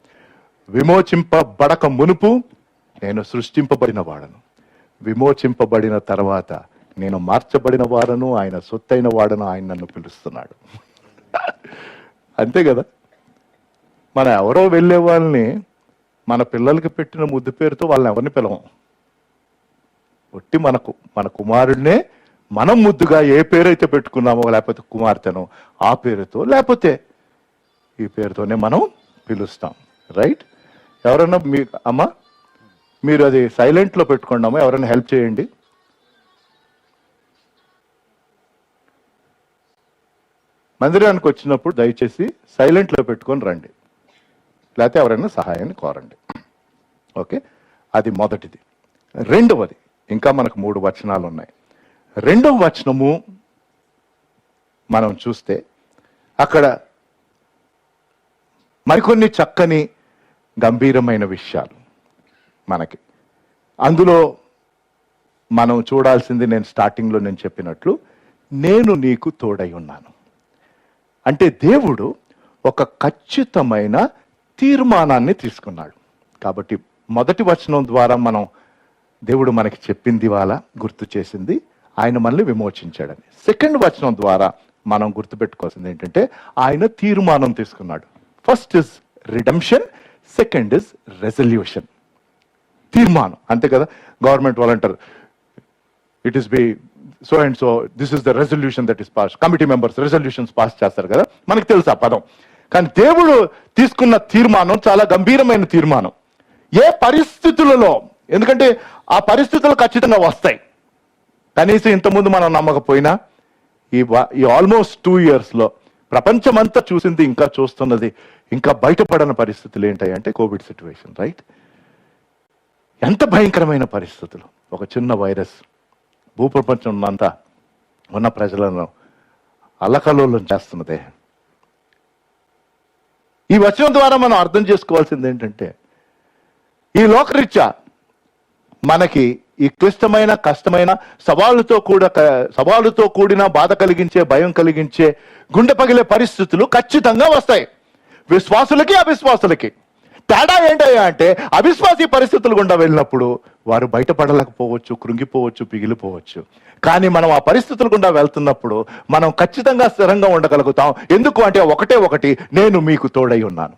విమోచింపబడక మునుపు నేను సృష్టింపబడిన వాడను, విమోచింపబడిన తర్వాత నేను మార్చబడిన వాడను, ఆయన సొత్తైన వాడను, ఆయన నన్ను పిలుస్తున్నాడు. అంతే కదా? మన ఎవరో వెళ్ళే వాళ్ళని మన పిల్లలకి పెట్టిన ముద్దు పేరుతో వాళ్ళని ఎవరిని పిలవం. ఒట్టి మన కుమారుడినే మనం ముద్దుగా ఏ పేరైతే పెట్టుకున్నామో, లేకపోతే కుమార్తెనో ఆ పేరుతో, లేకపోతే ఈ పేరుతోనే మనం పిలుస్తాం. రైట్? ఎవరన్నా అమ్మా మీరు అది సైలెంట్లో పెట్టుకోండి, ఎవరైనా హెల్ప్ చేయండి. మందిరానికి వచ్చినప్పుడు దయచేసి సైలెంట్లో పెట్టుకొని రండి, లేకపోతే ఎవరైనా సహాయాన్ని కోరండి. ఓకే, అది మొదటిది. రెండవది, ఇంకా మనకు 3 వచనాలు ఉన్నాయి. రెండవ వచనము మనం చూస్తే అక్కడ మరికొన్ని చక్కని గంభీరమైన విషయాలు మనకి. అందులో మనం చూడాల్సింది, నేను స్టార్టింగ్లో నేను చెప్పినట్లు, నేను నీకు తోడై ఉన్నాను. అంటే దేవుడు ఒక ఖచ్చితమైన తీర్మానాన్ని తీసుకున్నాడు. కాబట్టి మొదటి వచనం ద్వారా మనం దేవుడు మనకి చెప్పింది, వాళ్ళ గుర్తు చేసింది, ఆయన మనల్ని విమోచించాడని. సెకండ్ వచనం ద్వారా మనం గుర్తుపెట్టుకోవాల్సింది ఏంటంటే ఆయన తీర్మానం తీసుకున్నాడు. First is redemption, second is resolution. తీర్మానం, అంతే కదా? గవర్నమెంట్ వాళ్ళు అంటారు, it is be so and so, this is the resolution that is pass. Committee members resolutions pass చేస్తారు కదా, మనకు తెలుసు ఆ పదం. కానీ దేవుడు తీసుకున్న తీర్మానం చాలా గంభీరమైన తీర్మానం. ఏ పరిస్థితులలో, ఎందుకంటే ఆ పరిస్థితులు ఖచ్చితంగా వస్తాయి. కనీసం ఇంతకుముందు మనం నమ్మకపోయినా ఈ ఆల్మోస్ట్ 2 years ప్రపంచమంతా చూసింది, ఇంకా చూస్తున్నది, ఇంకా బయటపడని పరిస్థితులు ఏంటంటే కోవిడ్ సిచ్యువేషన్. రైట్? ఎంత భయంకరమైన పరిస్థితులు. ఒక చిన్న వైరస్ భూప్రపంచం అంతా ఉన్న ప్రజలను అల్లకల్లోలం చేస్తున్నదే. ఈ వచనం ద్వారా మనం అర్థం చేసుకోవాల్సింది ఏంటంటే, ఈ లోకరీత్యా మనకి ఈ క్లిష్టమైన, కష్టమైన, సవాలుతో కూడిన బాధ కలిగించే, భయం కలిగించే, గుండె పగిలే పరిస్థితులు ఖచ్చితంగా వస్తాయి, విశ్వాసులకి అవిశ్వాసులకి. తేడా ఏంటయ్యా అంటే, అవిశ్వాసీ పరిస్థితులు గుండా వెళ్ళినప్పుడు వారు బయటపడలేకపోవచ్చు, కృంగిపోవచ్చు, పిగిలిపోవచ్చు. కానీ మనం ఆ పరిస్థితులు గుండా వెళ్తున్నప్పుడు మనం ఖచ్చితంగా స్థిరంగా ఉండగలుగుతాం. ఎందుకు అంటే ఒకటి, నేను మీకు తోడై ఉన్నాను.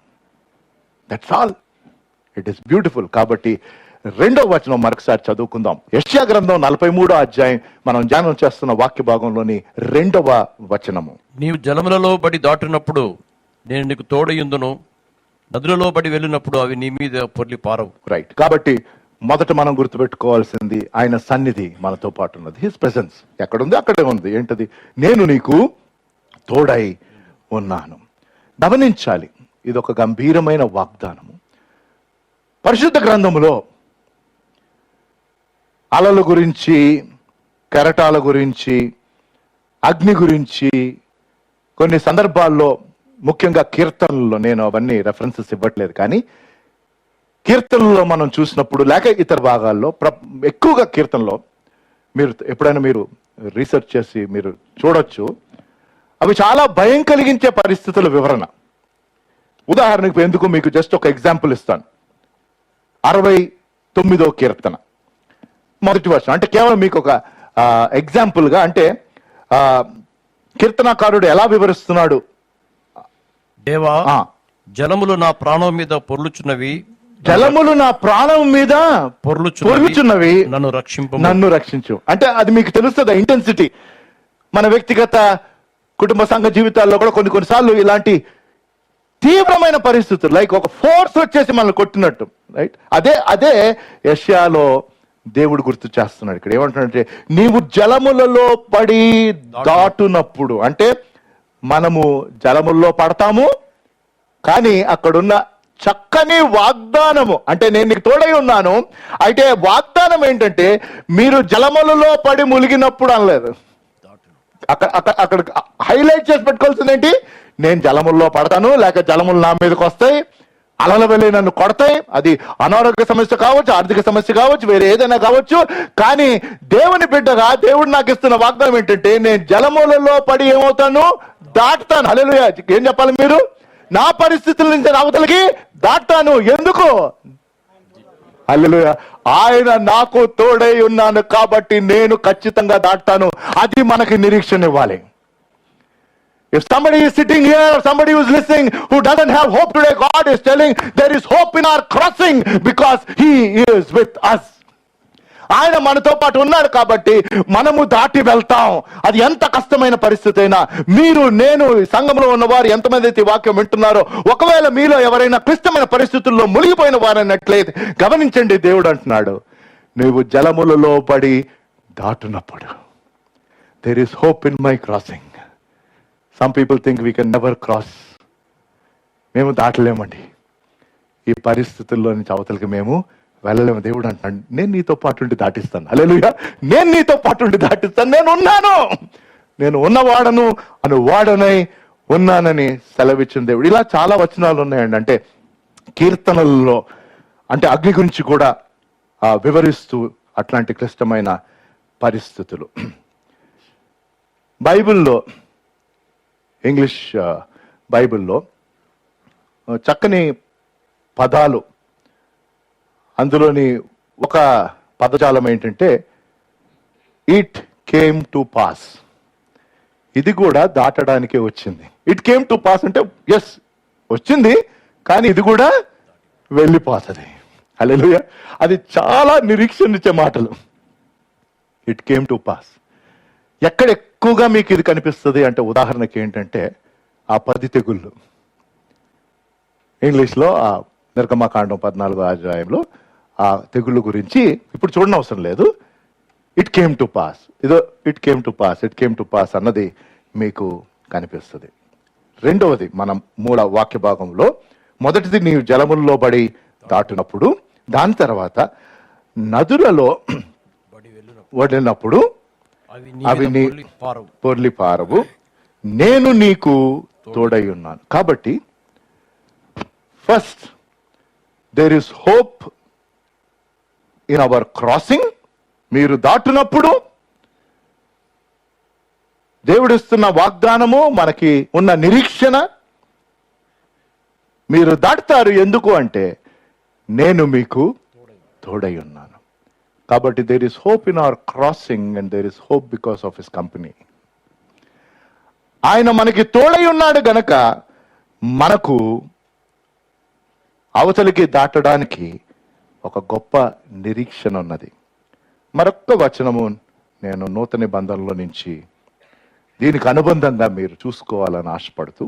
That's all. It is beautiful. కాబట్టి రెండవ వచనం మరొకసారి చదువుకుందాం. యెషయా గ్రంథం 43వ అధ్యాయం మనం ధ్యానం చేస్తున్న వాక్య భాగంలోని 2వ వచనము. నీవు జలములలో బడి దాటినప్పుడు నేను నీకు తోడయుందును, నదులలో బడి వెళ్ళినప్పుడు అవి నీ మీద పొర్లి పారవు. రైట్. కాబట్టి మొదట మనం గుర్తుపెట్టుకోవాల్సింది, ఆయన సన్నిధి మనతో పాటు ఉన్నది. హిస్ ప్రెసెన్స్ ఎక్కడుంది? అక్కడే ఉంది. ఏంటది? నేను నీకు తోడై ఉన్నాను. గమనించాలి, ఇది ఒక గంభీరమైన వాగ్దానము. పరిశుద్ధ గ్రంథములో అలల గురించి, కెరటాల గురించి, అగ్ని గురించి, కొన్ని సందర్భాల్లో, ముఖ్యంగా కీర్తనల్లో, నేను అవన్నీ రెఫరెన్సెస్ ఇవ్వట్లేదు, కానీ కీర్తనలో మనం చూసినప్పుడు లేక ఇతర భాగాల్లో ఎక్కువగా కీర్తనలో మీరు ఎప్పుడైనా మీరు రీసెర్చ్ చేసి మీరు చూడొచ్చు, అవి చాలా భయం కలిగించే పరిస్థితుల వివరణ. ఉదాహరణకు ఎందుకు మీకు జస్ట్ ఒక ఎగ్జాంపుల్ ఇస్తాను. 69వ కీర్తన మొదటి వచనం, అంటే కేవలం మీకు ఒక ఎగ్జాంపుల్ గా, అంటే కీర్తనాకారుడు ఎలా వివరిస్తున్నాడు. దేవా, జలములు నా ప్రాణం మీద పొర్లుచున్నవి, జలములు నా ప్రాణం మీద పొర్లుచున్నవి, నన్ను రక్షించు. అంటే అది మీకు తెలుస్తుంది ఇంటెన్సిటీ. మన వ్యక్తిగత కుటుంబ సంఘ జీవితాల్లో కూడా కొన్నిసార్లు ఇలాంటి తీవ్రమైన పరిస్థితులు, లైక్ ఒక ఫోర్స్ వచ్చేసి మనల్ని కొట్టినట్టు, రైట్? అదే యెషయాలో దేవుడు గుర్తు చేస్తున్నాడు. ఇక్కడ ఏమంటున్నాడంటే, నీవు జలములలో పడి దాటునప్పుడు, అంటే మనము జలముల్లో పడతాము, కానీ అక్కడున్న చక్కని వాగ్దానము, అంటే నేను నీకు తోడై ఉన్నాను. అయితే వాగ్దానం ఏంటంటే, మీరు జలములలో పడి ములిగినప్పుడు అనలేదు. అక్కడ హైలైట్ చేసి పెట్టుకోవాల్సింది ఏంటి? నేను జలముల్లో పడతాను, లేక జలములు నా మీదకి వస్తాయి, అలల వెళ్ళి నన్ను కొడతాయి. అది అనారోగ్య సమస్య కావచ్చు, ఆర్థిక సమస్య కావచ్చు, వేరే ఏదైనా కావచ్చు. కానీ దేవుని బిడ్డగా దేవుడు నాకు ఇస్తున్న వాగ్దానం ఏంటంటే, నేను జలములలో పడి ఏమవుతాను? దాటుతాను. హల్లెలూయా. ఏం చెప్పాలి మీరు? నా పరిస్థితుల నుంచి అవతలికి దాటాను. ఎందుకు? హల్లెలూయా. ఆయన నాకు తోడై ఉన్నాను కాబట్టి నేను ఖచ్చితంగా దాటాను. అది మనకి నిరీక్షణ ఇవ్వాలి. If somebody is sitting here or somebody who is listening who doesn't have hope today, God is telling there is hope in our crossing because He is with us. ఆయన మనతో పాటు ఉన్నాడు కాబట్టి మనము దాటి వెళ్తాం. అది ఎంత కష్టమైన పరిస్థితి అయినా. మీరు, నేను, సంఘంలో ఉన్నవారు ఎంతమంది అయితే వాక్యం వింటున్నారో, ఒకవేళ మీలో ఎవరైనా క్లిష్టమైన పరిస్థితుల్లో మునిగిపోయిన వారన్నట్లయితే గమనించండి, దేవుడు అంటున్నాడు, నువ్వు జలములలో పడి దాటునప్పుడు there is hope in my crossing. Some people think we can never cross. మేము దాటలేమండి. ఈ పరిస్థితుల్లో నుంచి అవతలకి మేము వెళ్ళలేము. దేవుడు అంటున్నాడు, నేను నీతో పాటు ఉండి దాటిస్తాను. హల్లెలూయా. నేను నీతో పాటు ఉండి దాటిస్తాను. నేను ఉన్నాను, నేను ఉన్నవాడను అను వాడనై ఉన్నానని సెలవిచ్చిన దేవుడు. ఇలా చాలా వచనాలు ఉన్నాయండి. అంటే కీర్తనల్లో, అంటే అగ్ని గురించి కూడా వివరిస్తూ అట్లాంటి క్లిష్టమైన పరిస్థితులు. బైబిల్లో, ఇంగ్లీష్ బైబిల్లో చక్కని పదాలు, అందులోని ఒక పదజాలం ఏంటంటే ఇట్ కేమ్ టు పాస్. ఇది కూడా దాటడానికే వచ్చింది. ఇట్ కేమ్ టు పాస్ అంటే ఎస్ వచ్చింది, కానీ ఇది కూడా వెళ్ళిపోతుంది. హల్లెలూయా. అది చాలా నిరీక్షణించే మాటలు. It came to pass. ఎక్కడ ఎక్కువగా మీకు ఇది కనిపిస్తుంది అంటే, ఉదాహరణకి ఏంటంటే ఆ 10 తెగుళ్ళు. ఇంగ్లీష్లో ఆ నిర్గమకాండం 14వ అధ్యాయంలో ఆ తెగుళ్ళు గురించి ఇప్పుడు చూడనవసరం లేదు. ఇట్ కేమ్ టు పాస్, ఇదో it came to pass, it came to pass అన్నది మీకు కనిపిస్తుంది. రెండవది మన మూల వాక్య భాగంలో, మొదటిది నీవు జలముల్లో పడి దాటునప్పుడు, దాని తర్వాత నదులలో వడిలినప్పుడు అవి నీ పొర్లి పారవు, నేను నీకు తోడై ఉన్నాను. కాబట్టి first there is hope in our crossing. మీరు దాటునప్పుడు దేవుడిస్తున్న వాగ్దానము, మనకి ఉన్న నిరీక్షణ, మీరు దాటుతారు. ఎందుకు అంటే నేను మీకు తోడై ఉన్నాను. కాబట్టి there is hope in our crossing and there is hope because of his company. ఆయన మనకి తోడై ఉన్నాడు గనక మనకు అవతలికి దాటడానికి ఒక గొప్ప నిరీక్షణ ఉన్నది. మరొక్క వచనము నేను నూతన నిబంధనలో నుంచి దీనికి అనుబంధంగా మీరు చూసుకోవాలని ఆశపడుతూ,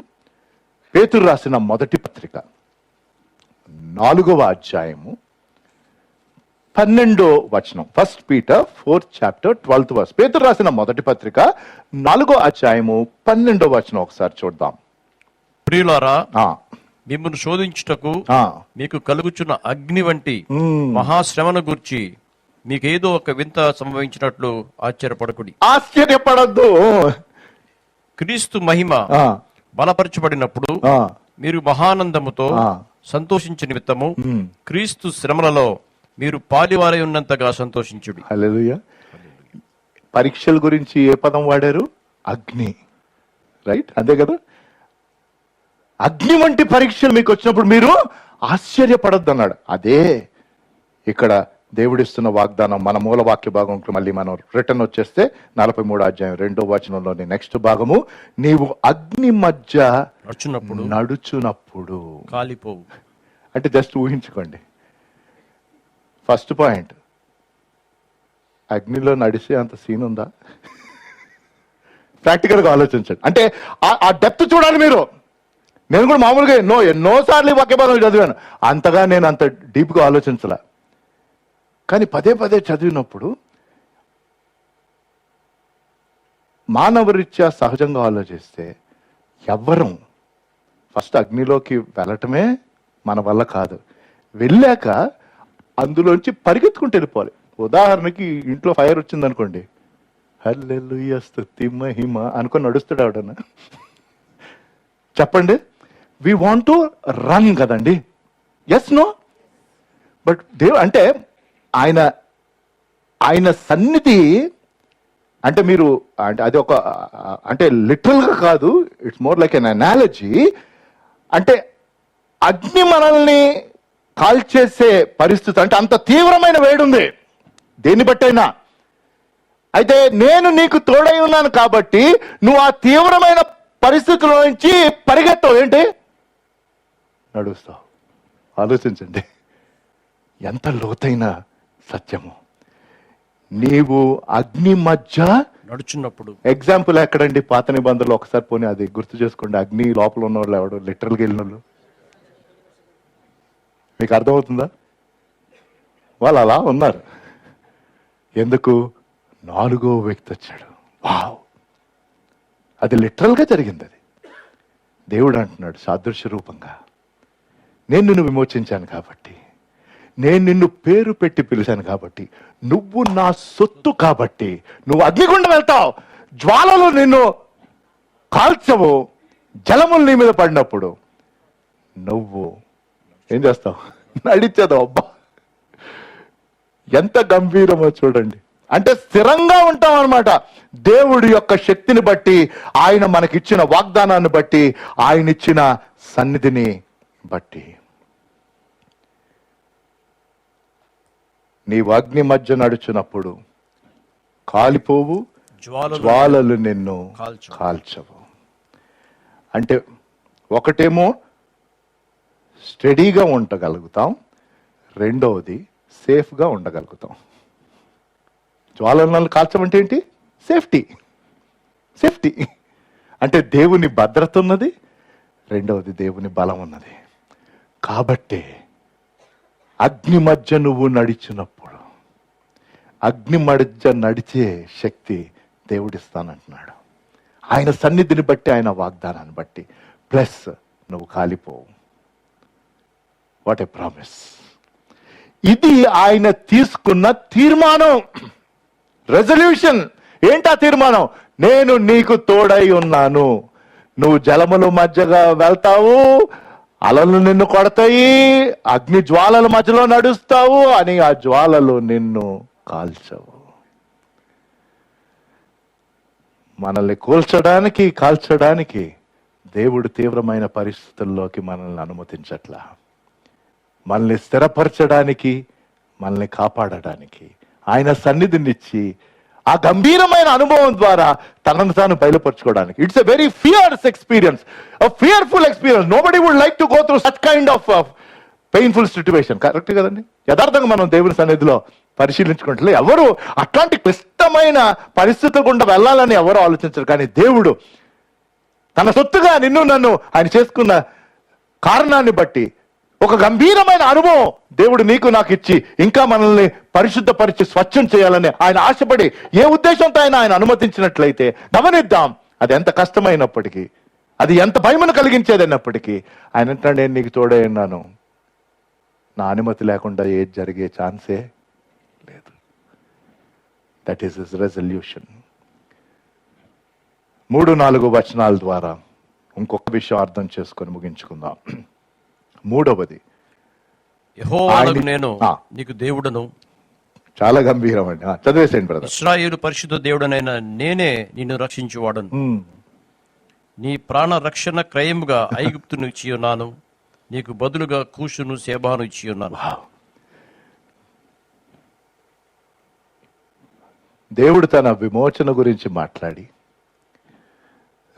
పేతురు రాసిన మొదటి పత్రిక 4వ అధ్యాయము 12వ వచనం. 1 Peter 4th chapter 12th verse. పేతురు రాసిన మొదటి పత్రిక 4వ అధ్యాయము 12వ వచనం ఒకసారి చూద్దాం. ప్రియులారా, మిమ్మల్ని శోధించుటకు మీకు కలుగుచున్న అగ్ని వంటి మహాశ్రమను గూర్చి మీకేదో ఒక వింత సంభవించినట్లు ఆశ్చర్యపడద్దు. క్రీస్తు మహిమ బలపరచబడినప్పుడు మీరు మహానందముతో సంతోషించు నిమిత్తము క్రీస్తు శ్రమలలో మీరు పాలివారై ఉన్నంతగా సంతోషించుడి. హల్లెలూయా. పరీక్షల గురించి ఏ పదం వాడారు? అగ్ని. రైట్, అంతే కదా. అగ్ని వంటి పరీక్షలు మీకు వచ్చినప్పుడు మీరు ఆశ్చర్యపడొద్దు అన్నాడు. అదే ఇక్కడ దేవుడిస్తున్న వాగ్దానం. మన మూల వాక్య భాగం మళ్ళీ మనం రిటర్న్ వచ్చేస్తే 43వ అధ్యాయం 2వ వచనంలోని నెక్స్ట్ భాగము, నీవు అగ్ని మధ్య నడుచునప్పుడు కాలిపోవు. అంటే జస్ట్ ఊహించుకోండి. ఫస్ట్ పాయింట్, అగ్నిలో నడిచే అంత సీన్ ఉందా? ప్రాక్టికల్ గా ఆలోచించండి. అంటే ఆ డెప్త్ చూడాలి మీరు. నేను కూడా మామూలుగా ఎన్నోసార్లు వాక్య భాగం చదివాను, అంతగా నేను అంత డీప్ గా ఆలోచించలే. కానీ పదే పదే చదివినప్పుడు మానవరీత్యా సహజంగా ఆలోచిస్తే ఎవ్వరం ఫస్ట్ అగ్నిలోకి వెళ్ళటమే మన వల్ల కాదు. వెళ్ళాక అందులోంచి పరిగెత్తుకుంటూ వెళ్ళిపోవాలి. ఉదాహరణకి ఇంట్లో ఫైర్ వచ్చింది అనుకోండి, హల్లెలూయా స్తుతి మహిమ అనుకొని నడుస్తాడు ఆవిడన్నా? చెప్పండి. వి వాంట్ టు రన్ కదండి. Yes no? బట్ అంటే ఆయన సన్నిధి అంటే మీరు అంటే అది ఒక అంటే లిటరల్ గా కాదు, it's more like an analogy. అంటే అగ్ని మనల్ని కాల్చేసే పరిస్థితి, అంటే అంత తీవ్రమైన వేడి ఉంది దేన్ని బట్టైనా. అయితే నేను నీకు తోడై ఉన్నాను కాబట్టి నువ్వు ఆ తీవ్రమైన పరిస్థితుల నుంచి పరిగెత్తావు. ఏంటి? నడుస్తావు. ఆలోచించండి ఎంత లోతైన సత్యము. నీవు అగ్ని మధ్య నడుచున్నప్పుడు. ఎగ్జాంపుల్ ఎక్కడండి? పాత నిబంధనలు ఒకసారి పోనీ అది గుర్తు చేసుకోండి. అగ్ని లోపల ఉన్న వాళ్ళు ఎవడు లిటరల్గా వెళ్ళిన వాళ్ళు మీకు అర్థమవుతుందా? వాళ్ళు అలా ఉన్నారు. ఎందుకు? 4వ వ్యక్తి వచ్చాడు. వావ్, అది లిటరల్గా జరిగింది. అది దేవుడు అంటున్నాడు సాదృశ్య రూపంగా, నేను నిన్ను విమోచించాను కాబట్టి, నేను నిన్ను పేరు పెట్టి పిలిచాను కాబట్టి, నువ్వు నా సొత్తు కాబట్టి నువ్వు అగ్నిగుండం వెళ్తావు, జ్వాలలు నిన్ను కాల్చవు, జలములు నీ మీద పడినప్పుడు నువ్వు ఏం చేస్తావు? నడిచేదావు. అబ్బా ఎంత గంభీరమో చూడండి. అంటే స్థిరంగా ఉంటాం అన్నమాట. దేవుడి యొక్క శక్తిని బట్టి, ఆయన మనకిచ్చిన వాగ్దానాన్ని బట్టి, ఆయన ఇచ్చిన సన్నిధిని బట్టి. నీవు అగ్ని మధ్య నడుచున్నప్పుడు కాలిపోవు, జ్వాలలు నిన్ను కాల్చవు. అంటే ఒకటేమో స్టడీగా ఉండగలుగుతాం, రెండవది సేఫ్గా ఉండగలుగుతాం. జ్వాలలను కాల్చమంటే ఏంటి? సేఫ్టీ. సేఫ్టీ అంటే దేవుని భద్రత ఉన్నది, రెండవది దేవుని బలం ఉన్నది. కాబట్టే అగ్ని మధ్య నువ్వు నడిచినప్పుడు, అగ్ని మధ్య నడిచే శక్తి దేవుడిస్తానంటున్నాడు. ఆయన సన్నిధిని బట్టి, ఆయన వాగ్దానాన్ని బట్టి. ప్లస్ నువ్వు కాలిపోవు. What a promise. ఇది ఆయన తీసుకున్న తీర్మానం, రెజల్యూషన్. ఏంటా తీర్మానం? నేను నీకు తోడై ఉన్నాను, నువ్వు జలముల మధ్యగా వెళ్తావు, అలలు నిన్ను కొడతాయి, అగ్ని జ్వాలల మధ్యలో నడుస్తావు, అని ఆ జ్వాలలు నిన్ను కాల్చవు. మనల్ని కూల్చడానికి, కాల్చడానికి దేవుడు తీవ్రమైన పరిస్థితుల్లోకి మనల్ని అనుమతించట్లా. మనల్ని స్థిరపరచడానికి, మనల్ని కాపాడడానికి ఆయన సన్నిధినిచ్చి ఆ గంభీరమైన అనుభవం ద్వారా తనను తాను బయలుపరచుకోవడానికి. It's a very fierce experience, fearful experience. Nobody would like to go through such kind of painful situation. Correct కదండి? యథార్థంగా మనం దేవుని సన్నిధిలో పరిశీలించుకుంటే ఎవరు అట్లాంటి క్లిష్టమైన పరిస్థితులు గుండా వెళ్ళాలని ఎవరు ఆలోచించరు. కానీ దేవుడు తన సొత్తుగా నిన్ను నన్ను ఆయన చేసుకున్న కారణాన్ని బట్టి ఒక గంభీరమైన అనుభవం దేవుడు నీకు నాకు ఇచ్చి ఇంకా మనల్ని పరిశుద్ధపరిచి స్వచ్ఛం చేయాలని ఆయన ఆశపడి ఏ ఉద్దేశంతో ఆయన అనుమతించినట్లయితే గమనిద్దాం. అది ఎంత కష్టమైనప్పటికీ, అది ఎంత భయమును కలిగించేదైనప్పటికీ ఆయన అంటాడు, నేను నీకు తోడే ఉన్నాను, నా అనుమతి లేకుండా ఏది జరిగే ఛాన్సే లేదు. That is his resolution. 3-4 వచనాల ద్వారా ఇంకొక విషయం అర్థం చేసుకొని ముగించుకుందాం. మూడవది యెహోవానగు నేను ఆ. నీకు దేవుడను, చాలా గంభీరం అండి. చదివేసేయండి బ్రదర్. ఇశ్రాయేలు పరిశుద్ధ దేవుడనైన నేనే నిన్ను రక్షించువాడను. నీ ప్రాణ రక్షణ క్రయముగా ఐగుప్తును ఇచ్చి ఉన్నాను, నీకు బదులుగా కూషును సేబాను ఇచ్చి ఉన్నాను. దేవుడు తన విమోచన గురించి మాట్లాడి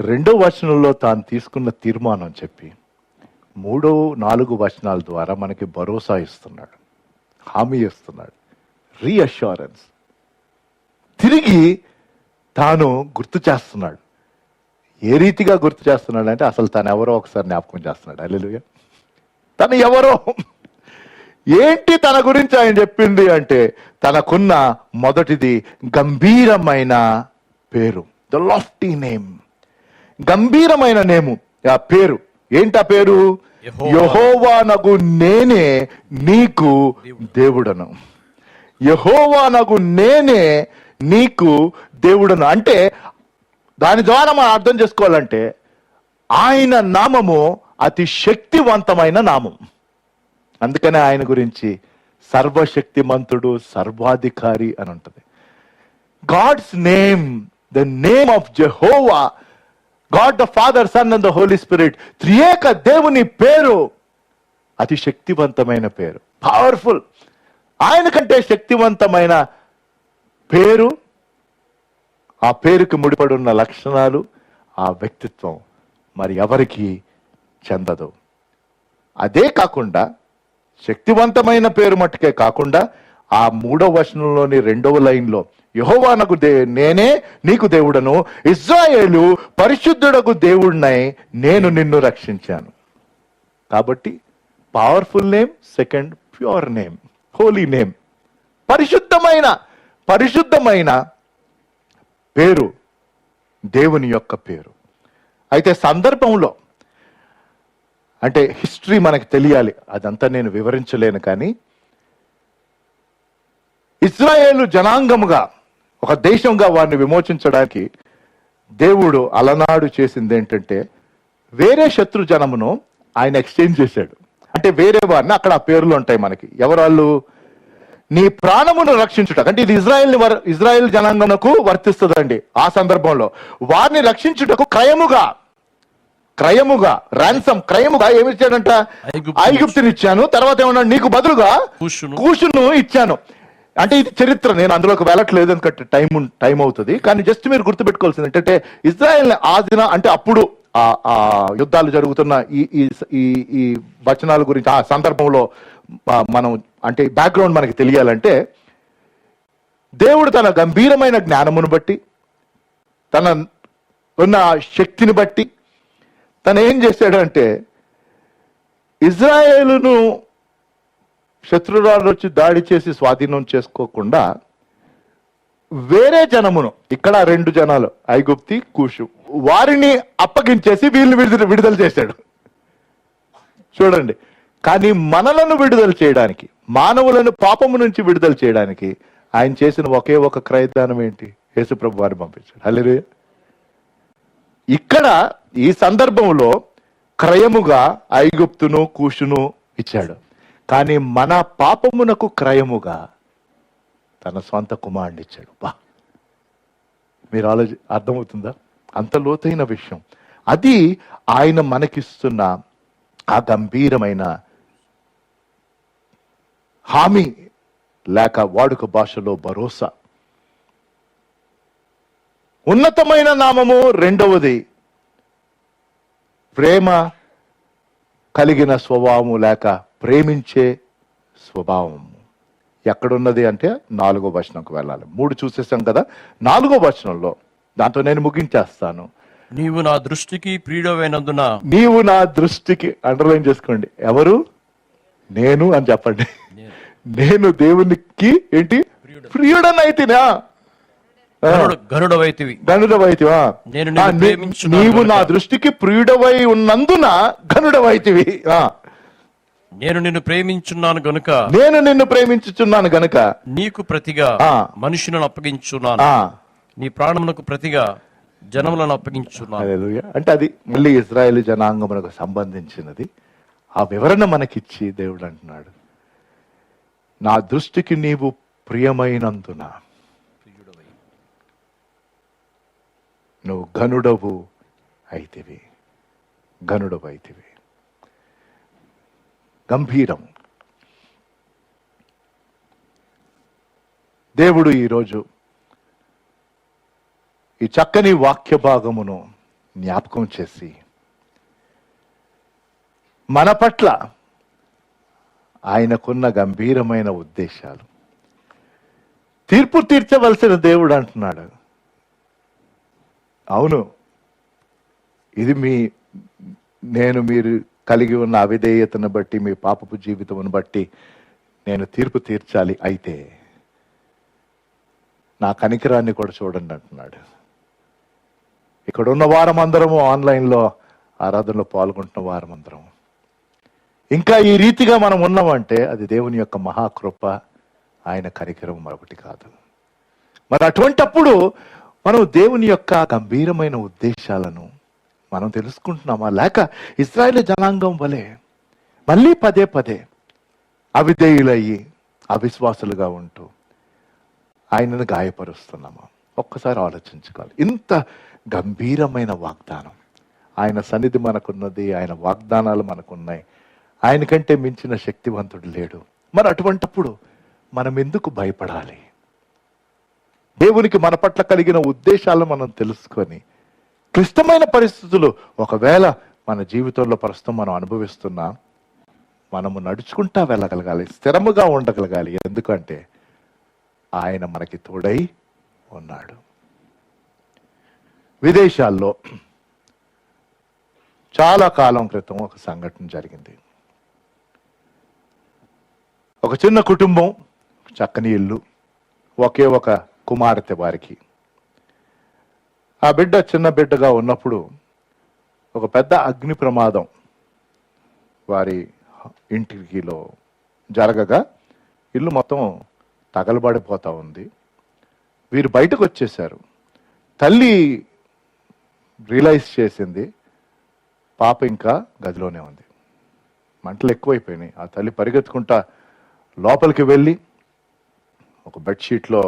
2వ వచనంలో తాను తీసుకున్న తీర్మానం చెప్పి 3, 4 వచనాల ద్వారా మనకి భరోసా ఇస్తున్నాడు, హామీ ఇస్తున్నాడు, రీఅష్యూరెన్స్. తిరిగి తాను గుర్తు చేస్తున్నాడు. ఏ రీతిగా గుర్తు చేస్తున్నాడు అంటే అసలు తను ఎవరో ఒకసారి జ్ఞాపకం చేస్తున్నాడు. హల్లెలూయా. తను ఎవరో ఏంటి తన గురించి ఆయన చెప్పింది అంటే తనకున్న మొదటిది గంభీరమైన పేరు, ద లాఫ్టీ నేమ్. గంభీరమైన నేము, ఆ పేరు ఏంటి? ఆ పేరు యెహోవానగు నేనే నీకు దేవుడను. యెహోవానగు నేనే నీకు దేవుడను అంటే దాని ద్వారా మనం అర్థం చేసుకోవాలంటే ఆయన నామము అతి శక్తివంతమైన నామం. అందుకనే ఆయన గురించి సర్వశక్తిమంతుడు, సర్వాధికారి అని ఉంటుంది. God's name, the name of Jehovah, God the Father, Son and the Holy Spirit, త్రియేక దేవుని పేరు అతి శక్తివంతమైన పేరు, పవర్ఫుల్. ఆయన కంటే శక్తివంతమైన పేరు, ఆ పేరుకి ముడిపడి ఉన్న లక్షణాలు, ఆ వ్యక్తిత్వం మరి ఎవరికి చెందదు. అదే కాకుండా శక్తివంతమైన పేరు మట్టుకే కాకుండా ఆ 3వ వచనంలోని 2వ లైన్లో యెహోవానగు నేనే నీకు దేవుడను, ఇశ్రాయేలు పరిశుద్ధుడకు దేవుడినై నేను నిన్ను రక్షించాను. కాబట్టి powerful name, second pure name, holy name, పరిశుద్ధమైన పేరు దేవుని యొక్క పేరు. అయితే సందర్భంలో అంటే హిస్టరీ మనకు తెలియాలి, అదంతా నేను వివరించలేను. కానీ ఇశ్రాయేలు జనాంగముగా ఒక దేశంగా వారిని విమోచించడానికి దేవుడు అలనాడు చేసింది ఏంటంటే వేరే శత్రు జనమును ఆయన ఎక్స్చేంజ్ చేశాడు. అంటే వేరే వారిని, అక్కడ ఆ పేర్లు ఉంటాయి మనకి, ఎవరాళ్ళు? నీ ప్రాణమును రక్షించుట అంటే ఇది ఇజ్రాయెల్ జనాంగమునకు వర్తిస్తుందండి. ఆ సందర్భంలో వారిని రక్షించుటకు క్రయముగా క్రయముగా ఏమి ఇచ్చాడంట? ఐగుప్తుని ఇచ్చాను. తర్వాత ఏమన్నా? నీకు బదులుగా కూషును ఇచ్చాను. అంటే ఇది చరిత్ర, నేను అందులోకి వెళ్ళట్లేదు ఎందుకంటే టైం అవుతుంది. కానీ జస్ట్ మీరు గుర్తుపెట్టుకోవాల్సింది ఏంటంటే ఇజ్రాయెల్ ఆదిన అంటే అప్పుడు ఆ యుద్ధాలు జరుగుతున్న ఈ వచనాల గురించి ఆ సందర్భంలో మనం అంటే బ్యాక్గ్రౌండ్ మనకి తెలియాలంటే దేవుడు తన గంభీరమైన జ్ఞానమును బట్టి, తన ఉన్న శక్తిని బట్టి తను ఏం చేశాడు అంటే ఇజ్రాయేలును శత్రురాలు వచ్చి దాడి చేసి స్వాధీనం చేసుకోకుండా వేరే జనమును, ఇక్కడ 2 జనాలు ఐగుప్తి, కూషు, వారిని అప్పగించేసి వీళ్ళని విడుదల చేశాడు. చూడండి. కానీ మనలను విడుదల చేయడానికి, మానవులను పాపము నుంచి విడుదల చేయడానికి ఆయన చేసిన ఒకే ఒక క్రయదానం ఏంటి? యేసుప్రభు వారిని పంపించాడు. హల్లెలూయా. ఇక్కడ ఈ సందర్భంలో క్రయముగా ఐగుప్తును, కూషును ఇచ్చాడు. కానీ మన పాపమునకు క్రయముగా తన స్వంత కుమారుని ఇచ్చాడు. మీరు అర్థమవుతుందా? అంత లోతైన విషయం. అది ఆయన మనకిస్తున్న ఆ గంభీరమైన హామీ, లేక వాడుక భాషలో భరోసా. ఉన్నతమైన నామము రెండవది, ప్రేమ కలిగిన స్వభావము లేక ప్రేమించే స్వభావము. ఎక్కడున్నది అంటే 4వ వచనంకు వెళ్ళాలి. 3 చూసేసాం కదా. 4వ వచనంలో, దాంతో నేను ముగించేస్తాను. నీవు నా దృష్టికి ప్రియుడవైనందున, నీవు నా దృష్టికి, అండర్లైన్ చేసుకోండి, ఎవరు? నేను అని చెప్పండి. నేను దేవునికి ఏంటి? ప్రియుడనైతినా? గనుడవైతివా? నీవు నా దృష్టికి ప్రియుడవై ఉన్నందున గనుడవైతివి. నేను నిన్ను ప్రేమించున్నాను గనుక, నేను నిన్ను ప్రేమించుచున్నాను గనుక నీకు ప్రతిగా మనుషులను అప్పగించున్నాను, నీ ప్రాణమునకు ప్రతిగా జనములను అప్పగించున్నాను. అంటే అది మళ్ళీ ఇశ్రాయేలు జనాంగమునకు సంబంధించినది. ఆ వివరణ మనకిచ్చి దేవుడు అంటున్నాడు, నా దృష్టికి నీవు ప్రియమైనందున నువ్వు ఘనుడవు అయితివి. గంభీరం. దేవుడు ఈరోజు ఈ చక్కని వాక్య భాగమును జ్ఞాపకం చేసి మన పట్ల ఆయనకున్న గంభీరమైన ఉద్దేశాలు, తీర్పు తీర్చవలసిన దేవుడు అంటున్నాడు. అవును, ఇది మీరు కలిగి ఉన్న అవిధేయతను బట్టి, మీ పాపపు జీవితమును బట్టి నేను తీర్పు తీర్చాలి. అయితే నా కనికరాన్ని కూడా చూడండి అంటున్నాడు. ఇక్కడ ఉన్న వారమందరము, ఆన్లైన్లో ఆరాధనలో పాల్గొంటున్న వారమందరం ఇంకా ఈ రీతిగా మనం ఉన్నామంటే అది దేవుని యొక్క మహాకృప, ఆయన కనికరం, మరొకటి కాదు. మరి అటువంటప్పుడు మనం దేవుని యొక్క గంభీరమైన ఉద్దేశాలను మనం తెలుసుకుంటున్నామా? లేక ఇశ్రాయేలు జనాంగం వలె మళ్ళీ పదే పదే అవిధేయులయ్యి అవిశ్వాసులుగా ఉంటూ ఆయనను గాయపరుస్తున్నామా? ఒక్కసారి ఆలోచించుకోవాలి. ఇంత గంభీరమైన వాగ్దానం, ఆయన సన్నిధి మనకున్నది, ఆయన వాగ్దానాలు మనకున్నాయి. ఆయన కంటే మించిన శక్తివంతుడు లేడు. మరి అటువంటప్పుడు మనం ఎందుకు భయపడాలి? దేవునికి మన పట్ల కలిగిన ఉద్దేశాలను మనం తెలుసుకొని, క్లిష్టమైన పరిస్థితులు ఒకవేళ మన జీవితంలో ప్రస్తుతం మనం అనుభవిస్తున్నా, మనము నడుచుకుంటా వెళ్ళగలగాలి, స్థిరముగా ఉండగలగాలి. ఎందుకంటే ఆయన మనకి తోడై ఉన్నాడు. విదేశాల్లో చాలా కాలం క్రితం ఒక సంఘటన జరిగింది. ఒక చిన్న కుటుంబం, చక్కని ఇల్లు, ఒకే ఒక కుమార్తె వారికి. ఆ బిడ్డ చిన్న బిడ్డగా ఉన్నప్పుడు ఒక పెద్ద అగ్ని ప్రమాదం వారి ఇంటిలో జరగగా ఇల్లు మొత్తం తగలబడిపోతా ఉంది. వీరు బయటకు వచ్చేశారు. తల్లి రియలైజ్ చేసింది, పాప ఇంకా గదిలోనే ఉంది. మంటలు ఎక్కువైపోయినాయి. ఆ తల్లి పరిగెత్తుకుంటా లోపలికి వెళ్ళి ఒక బెడ్షీట్లో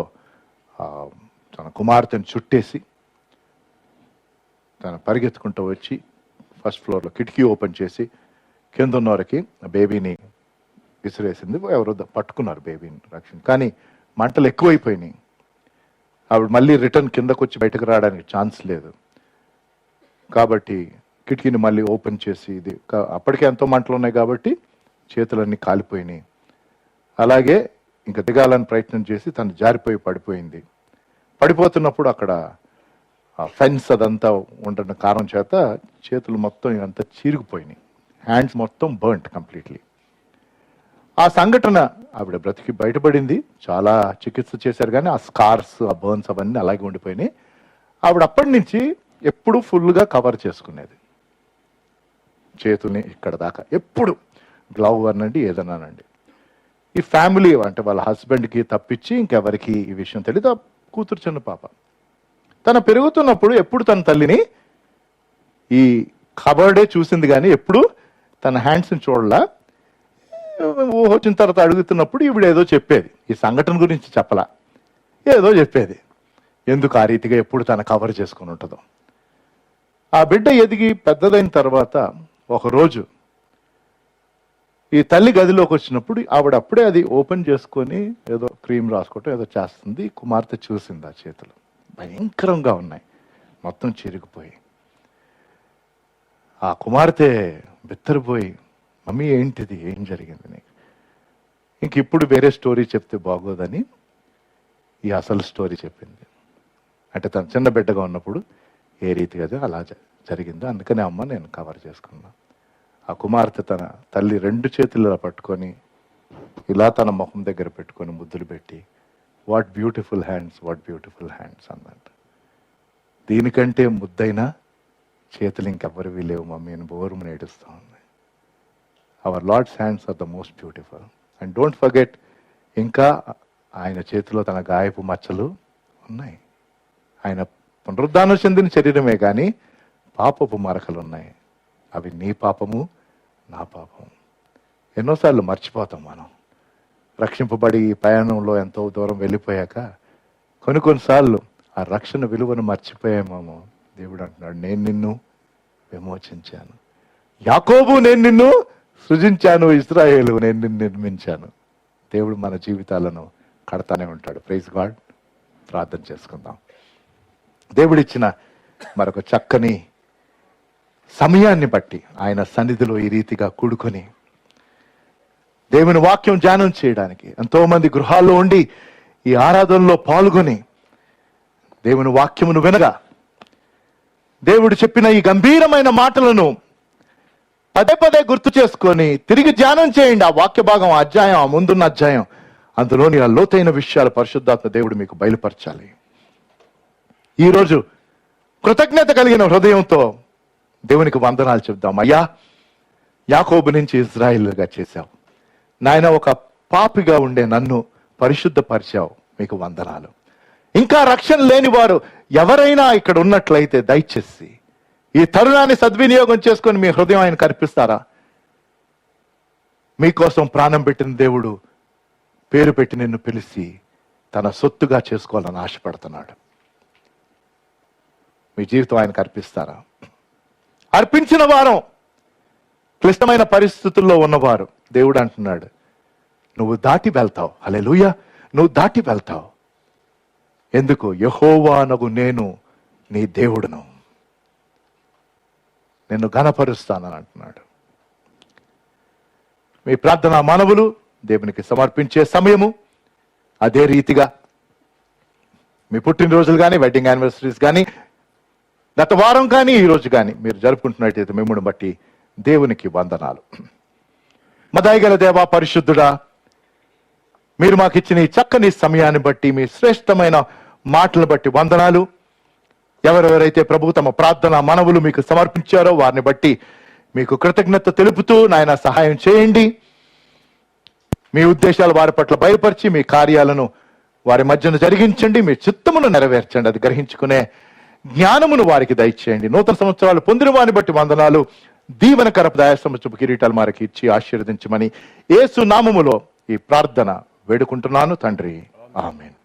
తన కుమార్తెను చుట్టేసి తను పరిగెత్తుకుంటూ వచ్చి ఫస్ట్ ఫ్లోర్లో కిటికీ ఓపెన్ చేసి కింద ఉన్నవారికి బేబీని విసిరేసింది. ఎవరో పట్టుకున్నారు బేబీని రక్షణ. కానీ మంటలు ఎక్కువైపోయినాయి. ఆవిడ మళ్ళీ రిటర్న్ కిందకు వచ్చి బయటకు రావడానికి ఛాన్స్ లేదు. కాబట్టి కిటికీని మళ్ళీ ఓపెన్ చేసి, ఇది అప్పటికే ఎంతో మంటలు ఉన్నాయి కాబట్టి చేతులన్నీ కాలిపోయినాయి. అలాగే ఇంకా దిగాలని ప్రయత్నం చేసి తను జారిపోయి పడిపోయింది. పడిపోతున్నప్పుడు అక్కడ ఫెన్స్ అదంతా ఉండన్న కారణం చేత చేతులు మొత్తం అంతా చీరుకుపోయినాయి. హ్యాండ్స్ మొత్తం బర్న్ట్ కంప్లీట్లీ. ఆ సంఘటన ఆవిడ బ్రతికి బయటపడింది. చాలా చికిత్స చేశారు కానీ ఆ స్కార్స్, ఆ బర్న్స్ అవన్నీ అలాగే ఉండిపోయినాయి. ఆవిడ అప్పటి నుంచి ఎప్పుడు ఫుల్గా కవర్ చేసుకునేది చేతుల్ని ఇక్కడ దాకా, ఎప్పుడు గ్లవ్ అనండి ఏదన్నానండి. ఈ ఫ్యామిలీ అంటే వాళ్ళ హస్బెండ్కి తప్పించి ఇంకెవరికి ఈ విషయం తెలియదు. ఆ కూతురు చిన్న పాప తను పెరుగుతున్నప్పుడు ఎప్పుడు తన తల్లిని ఈ కబర్డే చూసింది కానీ ఎప్పుడు తన హ్యాండ్స్ని చూడలా. వచ్చిన తర్వాత అడుగుతున్నప్పుడు ఈవిడ ఏదో చెప్పేది, ఈ సంఘటన గురించి చెప్పలా, ఏదో చెప్పేది. ఎందుకు ఆ రీతిగా ఎప్పుడు తన కవర్ చేసుకుని ఉంటుందో. ఆ బిడ్డ ఎదిగి పెద్దదైన తర్వాత ఒకరోజు ఈ తల్లి గదిలోకి వచ్చినప్పుడు ఆవిడ అప్పుడే అది ఓపెన్ చేసుకొని ఏదో క్రీమ్ రాసుకోవటం ఏదో చేస్తుంది. కుమార్తె చూసింది, ఆ చేతులు భయంకరంగా ఉన్నాయి, మొత్తం చిరిగిపోయి. ఆ కుమార్తె బిత్తరపోయి, మమ్మీ ఏంటిది, ఏం జరిగింది నీకు? ఇంక ఇప్పుడు వేరే స్టోరీ చెప్తే బాగోదని ఈ అసలు స్టోరీ చెప్పింది. అంటే తను చిన్న బిడ్డగా ఉన్నప్పుడు ఏ రీతిగా అలా జరిగిందో, అందుకనే అమ్మ నేను కవర్ చేసుకున్నా. ఆ కుమార్తె తన తల్లి రెండు చేతుల్లో పట్టుకొని ఇలా తన ముఖం దగ్గర పెట్టుకొని ముద్దులు పెట్టి, what beautiful hands, what beautiful hands అన్నట్టు. దీనికంటే ముద్దైనా చేతులు ఇంకెవ్వరివి లేవు మమ్మీ అని బోరుము నేడుస్తూ ఉంది. Our Lord's hands are the most beautiful. And don't forget, ఇంకా ఆయన చేతిలో తన గాయపు మచ్చలు ఉన్నాయి. ఆయన పునరుద్ధానం చెందిన శరీరమే కానీ పాపపు మరకలు ఉన్నాయి. అవి నీ పాపము, నా పాపం. ఎన్నోసార్లు మర్చిపోతాం మనం. రక్షింపబడి ఈ ప్రయాణంలో ఎంతో దూరం వెళ్ళిపోయాక కొన్నిసార్లు ఆ రక్షణ విలువను మర్చిపోయామేమో. దేవుడు అంటున్నాడు, నేను నిన్ను విమోచించాను. యాకోబు నేను నిన్ను సృజించాను, ఇశ్రాయేలు నేను నిన్ను నిర్మించాను. దేవుడు మన జీవితాలను కడతానే ఉంటాడు. Praise God. ప్రార్థన చేసుకుందాం. దేవుడిచ్చిన మరొక చక్కని సమయాన్ని బట్టి ఆయన సన్నిధిలో ఈ రీతిగా కూడుకొని దేవుని వాక్యం ధ్యానం చేయడానికి ఎంతో మంది గృహాల్లో ఉండి ఈ ఆరాధనలో పాల్గొని దేవుని వాక్యమును వినగా దేవుడు చెప్పిన ఈ గంభీరమైన మాటలను పదే పదే గుర్తు చేసుకొని తిరిగి ధ్యానం చేయండి. ఆ వాక్య భాగం, ఆ అధ్యాయం, ఆ ముందున్న అధ్యాయం, అందులోని ఆ లోతైన విషయాలు పరిశుద్ధాత్మ దేవుడు మీకు బయలుపరచాలి. ఈరోజు కృతజ్ఞత కలిగిన హృదయంతో దేవునికి వందనాలు చెప్దాం. అయ్యా, యాకోబు నుంచి ఇశ్రాయేలుగా చేశావు నాయన. ఒక పాపిగా ఉండే నన్ను పరిశుద్ధపరిచావు, మీకు వందనాలు. ఇంకా రక్షణ లేని వారు ఎవరైనా ఇక్కడ ఉన్నట్లయితే దయచేసి ఈ తరుణాన్ని సద్వినియోగం చేసుకొని మీ హృదయం ఆయనకు అర్పిస్తారా? మీకోసం ప్రాణం పెట్టిన దేవుడు పేరు పెట్టి నిన్ను పిలిచి తన సొత్తుగా చేసుకోవాలని ఆశపడుతున్నాడు. మీ జీవితం ఆయనకు అర్పిస్తారా? అర్పించిన వారం క్లిష్టమైన పరిస్థితుల్లో ఉన్నవారు దేవుడు అంటున్నాడు, నువ్వు దాటి వెళ్తావు. హల్లెలూయా, నువ్వు దాటి వెళ్తావు. ఎందుకు? యెహోవానగు నేను నీ దేవుడును, నిన్ను ఘనపరుస్తానని అంటున్నాడు. మీ ప్రార్థన మనవులు దేవునికి సమర్పించే సమయము అదే రీతిగా మీ పుట్టినరోజులు కానీ, వెడ్డింగ్ యానివర్సరీస్ కానీ, గత వారం కానీ, ఈ రోజు కానీ మీరు జరుపుకుంటున్నట్టయితే మిమ్మల్ని బట్టి దేవునికి వందనాలు. మా దయగల దేవా, పరిశుద్ధుడా, మీరు మాకు ఇచ్చిన ఈ చక్కని సమయాన్ని బట్టి, మీ శ్రేష్టమైన మాటలను బట్టి వందనాలు. ఎవరెవరైతే ప్రభు తమ ప్రార్థన మనవులు మీకు సమర్పించారో వారిని బట్టి మీకు కృతజ్ఞత తెలుపుతూ నాయన సహాయం చేయండి. మీ ఉద్దేశాలు వారి పట్ల బయలుపరిచి మీ కార్యాలను వారి మధ్యన జరిగించండి. మీ చిత్తమును నెరవేర్చండి. అది గ్రహించుకునే జ్ఞానమును వారికి దయచేయండి. నూతన సంవత్సరాలు పొందిన వారిని బట్టి వందనాలు. దీవెనకరపు దయా సంవత్సరపు కిరీటాలు వారికి ఇచ్చి ఆశీర్వదించమని యేసు నామములో ఈ ప్రార్థన వేడుకుంటున్నాను తండ్రి. ఆమేన్.